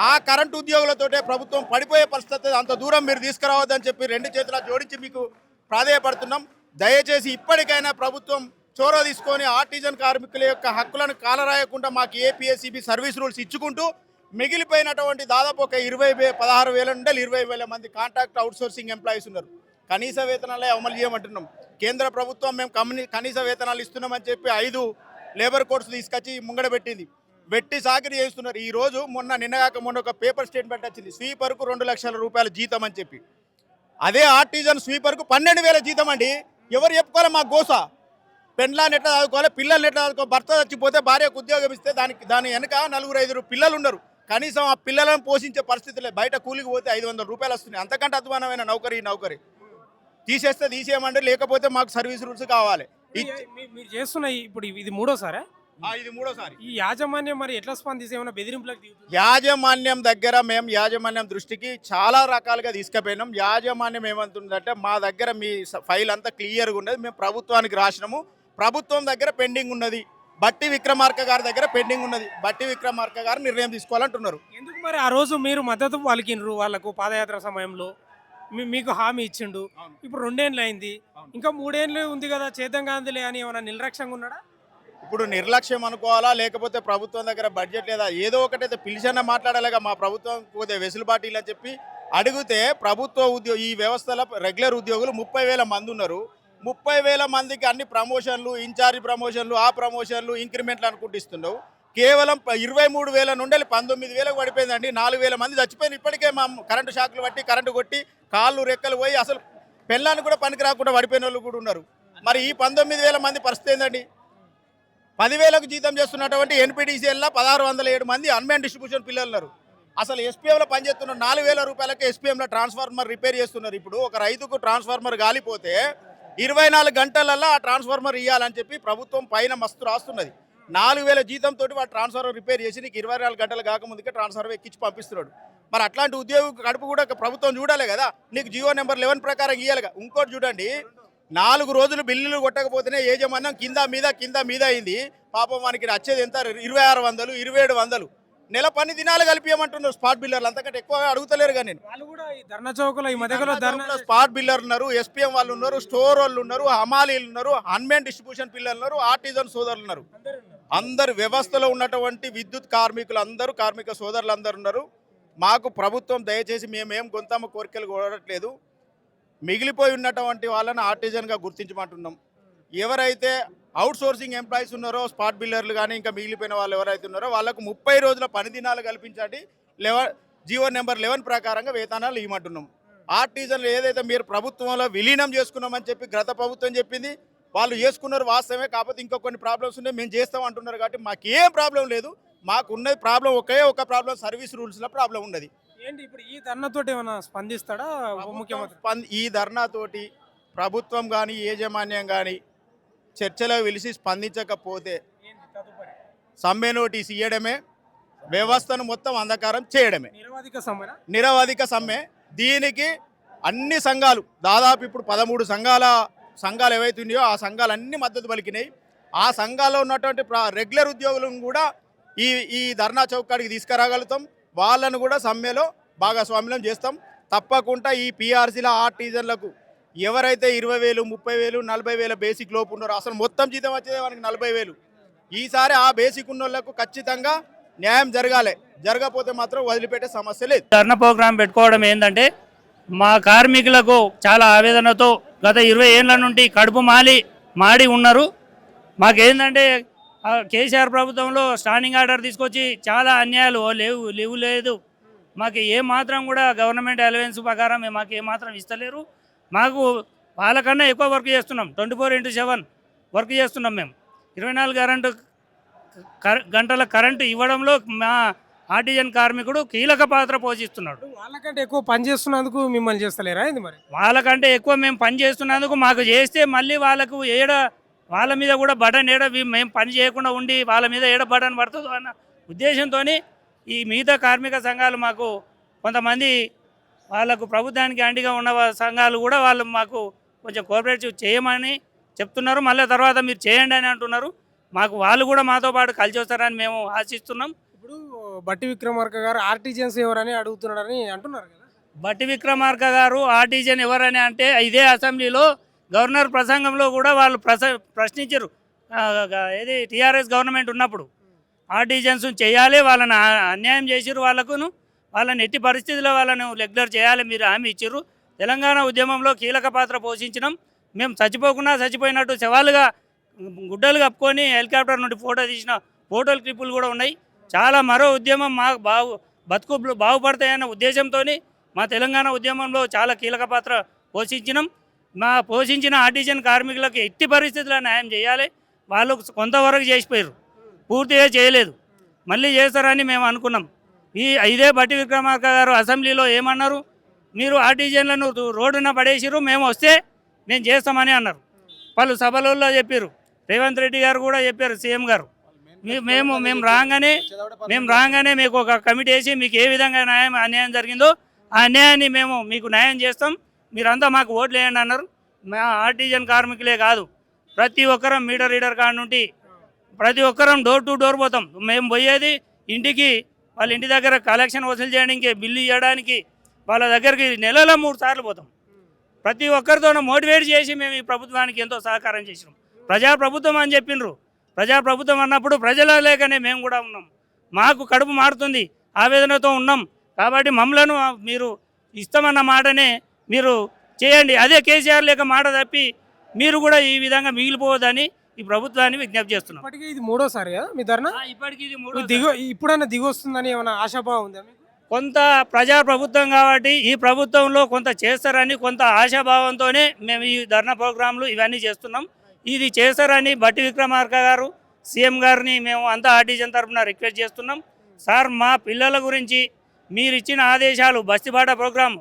ఆ కరెంటు ఉద్యోగులతోటే ప్రభుత్వం పడిపోయే పరిస్థితి. అంత దూరం మీరు తీసుకురావద్దని చెప్పి 2 చేతుల జోడించి మీకు ప్రాధేయపడుతున్నాం. దయచేసి ఇప్పటికైనా ప్రభుత్వం చొరవ తీసుకొని ఆర్టిజన్ కార్మికుల యొక్క హక్కులను కాలరాయకుండా మాకు ఏపీఎస్సీబీ సర్వీస్ రూల్స్ ఇచ్చుకుంటూ మిగిలిపోయినటువంటి దాదాపు ఒక 16,000 నుండి 20,000 మంది కాంట్రాక్ట్ అవుట్సోర్సింగ్ ఎంప్లాయీస్ ఉన్నారు. కనీస వేతనాలే అమలు చేయమంటున్నాం. కేంద్ర ప్రభుత్వం మేము కనీస వేతనాలు ఇస్తున్నామని చెప్పి 5 లేబర్ కోడ్స్ తీసుకొచ్చి ముంగడ పెట్టి సాకిరీ చేస్తున్నారు. ఈ రోజు నిన్నగాక ఒక పేపర్ స్టేట్మెంట్ వచ్చింది. స్వీపర్కు 2 లక్షల రూపాయల జీతం అని చెప్పి, అదే ఆర్టిజన్ స్వీపర్కు 12,000 జీతం అండి. ఎవరు చెప్పుకోవాలి మా గోస? పెండ్లాన్ని ఎట్లా చదువుకోవాలి, పిల్లల్ని ఎట్లా చదువుకోవాలి? భర్త చచ్చిపోతే భార్యకు ఉద్యోగం ఇస్తే దాని వెనక 4-5 పిల్లలు ఉన్నారు. కనీసం ఆ పిల్లలను పోషించే పరిస్థితి లేదు. బయట కూలికి పోతే 500 రూపాయలు వస్తున్నాయి. అంతకంటే అధ్వానమైన నౌకరీ తీసేస్తే తీసేయమండి, లేకపోతే మాకు సర్వీస్ రూల్స్ కావాలి. మీరు చేస్తున్న ఇప్పుడు ఇది మూడోసారా? ఇది మూడోసారి. ఈ యాజమాన్యం మరి ఎట్లా స్పందిస్తే ఏమైనా బెదిరింపులకు దిగుతుందా? యాజమాన్యం దగ్గర మేము యాజమాన్యం దృష్టికి చాలా రకాలుగా తీసుకుపోయినాం. యాజమాన్యం ఏమంటుందంటే మా దగ్గర మీ ఫైల్ అంతా క్లియర్గా ఉన్నది, మేము ప్రభుత్వానికి రాసినాము, ప్రభుత్వం దగ్గర పెండింగ్ ఉన్నది, బట్టి విక్రమార్క గారి దగ్గర పెండింగ్ ఉన్నది, బట్టి విక్రమార్క గారు నిర్ణయం తీసుకోవాలంటున్నారు. ఎందుకు మరి ఆ రోజు మీరు మద్దతు పలికినరు వాళ్ళకు పాదయాత్ర సమయంలో? మీకు హామీ ఇచ్చిండు. ఇప్పుడు 2 ఏళ్ళు అయింది, ఇంకా 3 ఏళ్ళు ఉంది కదా, చేద్దాం కాదులే అని ఏమైనా నిర్లక్ష్యంగా ఉన్నాడా? ఇప్పుడు నిర్లక్ష్యం అనుకోవాలా, లేకపోతే ప్రభుత్వం దగ్గర బడ్జెట్ లేదా? ఏదో ఒకటైతే పిలిచన్నా మాట్లాడాలిగా. మా ప్రభుత్వం పోతే వెసులుబాటు అని చెప్పి అడిగితే ప్రభుత్వ ఈ వ్యవస్థలో రెగ్యులర్ ఉద్యోగులు 30,000 మంది ఉన్నారు. 30,000 మందికి అన్ని ప్రమోషన్లు, ఇన్ఛార్జ్ ప్రమోషన్లు, ఆ ప్రమోషన్లు, ఇంక్రిమెంట్లు అనుకుంటిస్తున్నావు. కేవలం 23,000 నుండి 19,000 పడిపోయిందండి. 4,000 మంది చచ్చిపోయింది. ఇప్పటికే మా కరెంటు షాకులు బట్టి కరెంటు కొట్టి కాళ్ళు రెక్కలు పోయి అసలు పెళ్ళాన్ని కూడా పనికి రాకుండా పడిపోయిన వాళ్ళు కూడా ఉన్నారు. మరి ఈ 19,000 మంది పరిస్థితి ఏందండి? 10,000కు జీతం చేస్తున్నటువంటి ఎన్పీడీసీఎల్లో 1,607 మంది అన్మెన్ డిస్ట్రిబ్యూషన్ పిల్లలు ఉన్నారు. అసలు ఎస్పీఎంలో పనిచేస్తున్న 4,000 రూపాయలకి ఎస్పీఎంలో ట్రాన్స్ఫార్మర్ రిపేర్ చేస్తున్నారు. ఇప్పుడు ఒక రైతుకు ట్రాన్స్ఫార్మర్ గాలిపోతే 24 గంటలలో ఆ ట్రాన్స్ఫార్మర్ ఇవ్వాలని చెప్పి ప్రభుత్వం పైన మస్తు రాస్తున్నది. 4,000 జీతంతో వాడు ట్రాన్స్ఫార్మర్ రిపేర్ చేసి నీకు 24 గంటలు కాకముందుకే ట్రాన్స్ఫార్మర్ ఎక్కించి పంపిస్తున్నాడు. మరి అట్లాంటి ఉద్యోగ కడుపు కూడా ప్రభుత్వం చూడాలి కదా. నీకు జియో నెంబర్ 11 ప్రకారం ఇవ్వాలిగా. ఇంకోటి చూడండి, 4 రోజులు బిల్లులు కొట్టకపోతేనే యాజమాన్యం కింద మీద అయింది. పాపం వానికి వచ్చేది ఎంత? 2,600, 2,700 నెల పని దినాలు కలిపియమంటున్నారు స్పాట్ బిల్లర్లు. అంతకంటే ఎక్కువ అడుగుతలేరు. కానీ వాళ్ళు కూడా ఈ ధర్నా చౌకలో ఈ మధ్యలో స్పాట్ బిల్లర్ ఉన్నారు, ఎస్పీఎం వాళ్ళు ఉన్నారు, స్టోర్ వాళ్ళు ఉన్నారు, హమాలీలు ఉన్నారు, అన్మెన్ డిస్ట్రిబ్యూషన్ పిల్లలు ఉన్నారు, ఆర్టిజన్ సోదరులు ఉన్నారు. అందరు వ్యవస్థలో ఉన్నటువంటి విద్యుత్ కార్మికులు అందరూ, కార్మిక సోదరులు అందరు ఉన్నారు. మాకు ప్రభుత్వం దయచేసి మేమేం గొంతమ్మ కోరికలు కోరట్లేదు. మిగిలిపోయి ఉన్నటువంటి వాళ్ళని ఆర్టిజన్గా గుర్తించమంటున్నాం. ఎవరైతే అవుట్ సోర్సింగ్ ఎంప్లాయీస్ ఉన్నారో, స్పాట్ బిల్లర్లు కానీ ఇంకా మిగిలిపోయిన వాళ్ళు ఎవరైతే ఉన్నారో వాళ్ళకు 30 రోజుల పని దినాలు కల్పించండి. జియో నెంబర్ 11 ప్రకారంగా వేతనాలు ఇవ్వమంటున్నాం. ఆర్టిజన్లు ఏదైతే మీరు ప్రభుత్వంలో విలీనం చేసుకున్నామని చెప్పి గత ప్రభుత్వం చెప్పింది, వాళ్ళు చేసుకున్నారు వాస్తవమే. కాకపోతే ఇంకా కొన్ని ప్రాబ్లమ్స్ ఉన్నాయి, మేము చేస్తాం అంటున్నారు. కాబట్టి మాకేం ప్రాబ్లం లేదు. మాకు ఉన్నది ప్రాబ్లం ఒక ప్రాబ్లం, సర్వీస్ రూల్స్లో ప్రాబ్లం ఉన్నది. ఏంటి ఇప్పుడు ఈ ధర్నాతోటి ఏమైనా స్పందిస్తాడా ముఖ్యమంత్రి? ఈ ధర్నాతోటి ప్రభుత్వం కానీ యాజమాన్యం కానీ చర్చలో పిలిచి స్పందించకపోతే సమ్మె నోటీస్ ఇవ్వడమే, వ్యవస్థను మొత్తం అంధకారం చేయడమే. నిరవధిక సమ్మె. దీనికి అన్ని సంఘాలు దాదాపు ఇప్పుడు 13 సంఘాలు ఏవైతే ఉన్నాయో ఆ సంఘాలన్నీ మద్దతు పలికినాయి. ఆ సంఘాల్లో ఉన్నటువంటి రెగ్యులర్ ఉద్యోగులను కూడా ఈ ధర్నా చౌకాడికి తీసుకురాగలుగుతాం. వాళ్ళను కూడా సమ్మెలో భాగస్వామ్యం చేస్తాం. తప్పకుండా ఈ పీఆర్సీల ఆర్టిజన్లకు ఎవరైతే 20,000, 30,000, 40,000 బేసిక్ లోపు ఉన్నారో, అసలు మొత్తం జీతం వచ్చేది మనకి 40,000. ఈసారి ఆ బేసిక్ ఉన్న వాళ్ళకు ఖచ్చితంగా న్యాయం జరగాలి. జరగకపోతే మాత్రం వదిలిపెట్టే సమస్య లేదు. ధర్నా ప్రోగ్రాం పెట్టుకోవడం ఏంటంటే, మా కార్మికులకు చాలా ఆవేదనతో గత 20 ఏళ్ల నుండి కడుపు మాడి ఉన్నారు. మాకేంటంటే కేసీఆర్ ప్రభుత్వంలో స్టాండింగ్ ఆర్డర్ తీసుకొచ్చి చాలా అన్యాయాలు లేదు. మాకు ఏమాత్రం కూడా గవర్నమెంట్ అలవెన్స్ ప్రకారం మాకు ఏమాత్రం ఇస్తలేరు. మాకు వాళ్ళకన్నా ఎక్కువ వర్క్ చేస్తున్నాం. 24/7 వర్క్ చేస్తున్నాం. మేము 24 కరెంటు గంటల కరెంటు ఇవ్వడంలో మా ఆర్టిజన్ కార్మికుడు కీలక పాత్ర పోషిస్తున్నాడు. వాళ్ళకంటే ఎక్కువ పని చేస్తున్నందుకు మిమ్మల్ని చేస్తలేరా ఇది మరి? వాళ్ళకంటే ఎక్కువ మేము పని చేస్తున్నందుకు మాకు చేస్తే మళ్ళీ వాళ్ళకు వాళ్ళ మీద కూడా బటన్ మేము పని చేయకుండా ఉండి వాళ్ళ మీద బటన్ పడుతుందో అన్న ఉద్దేశంతో ఈ మిగతా కార్మిక సంఘాలు మాకు కొంతమంది వాళ్ళకు ప్రభుత్వానికి అండిగా ఉన్న సంఘాలు కూడా వాళ్ళు మాకు కొంచెం కోఆపరేటివ్ చేయమని చెప్తున్నారు. మళ్ళీ తర్వాత మీరు చేయండి అని అంటున్నారు. మాకు వాళ్ళు కూడా మాతో పాటు కలిసి వస్తారని మేము ఆశిస్తున్నాం. ఇప్పుడు బట్టి విక్రమార్క గారు ఆర్టిజన్స్ ఎవరని అడుగుతున్నారని అంటున్నారు కదా. బట్టి విక్రమార్క గారు ఆర్టిజన్ ఎవరని అంటే ఇదే అసెంబ్లీలో గవర్నర్ ప్రసంగంలో కూడా వాళ్ళు ప్రశ్నించారు. ఏది టీఆర్ఎస్ గవర్నమెంట్ ఉన్నప్పుడు ఆర్టిజన్స్ చేయాలి, వాళ్ళని అన్యాయం చేసిరు, వాళ్ళని ఎట్టి పరిస్థితుల్లో వాళ్ళను రెగ్యులర్ చేయాలి మీరు హామీ ఇచ్చారు. తెలంగాణ ఉద్యమంలో కీలక పాత్ర పోషించినాం. మేము చచ్చిపోయినట్టు శవాలుగా గుడ్డలు కప్పుకొని హెలికాప్టర్ నుండి ఫోటో తీసిన ఫోటోలు క్లిప్పులు కూడా ఉన్నాయి. చాలా మరో ఉద్యమం మాకు బతుకులు బాగుపడతాయన్న ఉద్దేశంతో మా తెలంగాణ ఉద్యమంలో చాలా కీలక పాత్ర పోషించిన ఆర్టిజన్ కార్మికులకు ఎట్టి పరిస్థితుల్లో న్యాయం చేయాలి. వాళ్ళు కొంతవరకు చేసిపోయారు, పూర్తిగా చేయలేదు, మళ్ళీ చేస్తారని మేము అనుకున్నాం. ఇదే బట్టి విక్రమార్క గారు అసెంబ్లీలో ఏమన్నారు, మీరు ఆర్టిజన్లను రోడ్డున పడేసిరు, మేము వస్తే మేము చేస్తామని అన్నారు. వాళ్ళు సభలలో చెప్పారు. రేవంత్ రెడ్డి గారు కూడా చెప్పారు, సీఎం గారు మేము రాగానే మీకు ఒక కమిటీ వేసి మీకు ఏ విధంగా అన్యాయం జరిగిందో ఆ అన్యాయాన్ని మేము మీకు న్యాయం చేస్తాం, మీరంతా మాకు ఓట్లు వేయండి అన్నారు. మా ఆర్టిజన్ కార్మికులే కాదు, ప్రతి ఒక్కరం మీటర్ రీడర్ కాడ నుండి ప్రతి ఒక్కరం డోర్ టు డోర్ పోతాం. మేము పోయేది ఇంటికి, వాళ్ళ ఇంటి దగ్గర కలెక్షన్ వసూలు చేయడానికి, బిల్లు ఇవ్వడానికి వాళ్ళ దగ్గరికి నెలలో 3 సార్లు పోతాం. ప్రతి ఒక్కరితో మోటివేట్ చేసి మేము ఈ ప్రభుత్వానికి ఎంతో సహకారం చేసినాం. ప్రజాప్రభుత్వం అని చెప్పిండ్రు. ప్రజాప్రభుత్వం అన్నప్పుడు ప్రజల లేకనే మేము కూడా ఉన్నాం. మాకు కడుపు మారుతుంది, ఆవేదనతో ఉన్నాం. కాబట్టి మమ్మలను మీరు ఇస్తామన్న మాటనే మీరు చేయండి. అదే కేసీఆర్ లేక మాట తప్పి మీరు కూడా ఈ విధంగా మిగిలిపోవద్దని ఈ ప్రభుత్వాన్ని విజ్ఞప్తి చేస్తున్నాం. ఇప్పటికీ ఇది 3వ సారి కదా మీ ధర్నా? ఇప్పటికీ ఇది ఇప్పుడైనా దిగొస్తుందని ఏమైనా ఆశాభావం ఉందా మీకు? కొంత ప్రజాప్రభుత్వం కాబట్టి ఈ ప్రభుత్వంలో కొంత చేస్తారని కొంత ఆశాభావంతోనే మేము ఈ ధర్నా ప్రోగ్రాంలు ఇవన్నీ చేస్తున్నాం. ఇది చేస్తారని బట్టి విక్రమార్క గారు సీఎం గారిని మేము అంతా ఆర్టిజన్ తరఫున రిక్వెస్ట్ చేస్తున్నాం. సార్, మా పిల్లల గురించి మీరు ఇచ్చిన ఆదేశాలు బస్తిబాట ప్రోగ్రాము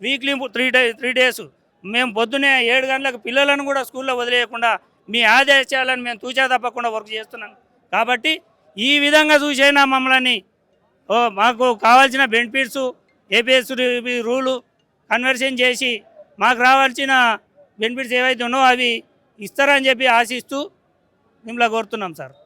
వీక్లీ 3 డేస్ మేము పొద్దునే 7 గంటలకు పిల్లలను కూడా స్కూల్లో వదిలేయకుండా మీ ఆదేశాలను మేము తూచా తప్పకుండా వర్క్ చేస్తున్నాం. కాబట్టి ఈ విధంగా చూసైనా మమ్మల్ని మాకు కావాల్సిన బెనిఫిట్స్ ఏపీఎస్ రూలు కన్వర్షన్ చేసి మాకు రావాల్సిన బెనిఫిట్స్ ఏవైతే ఉన్నాయో అవి ఇస్తారని చెప్పి ఆశిస్తూ మిమ్మల్ని కోరుతున్నాం సార్.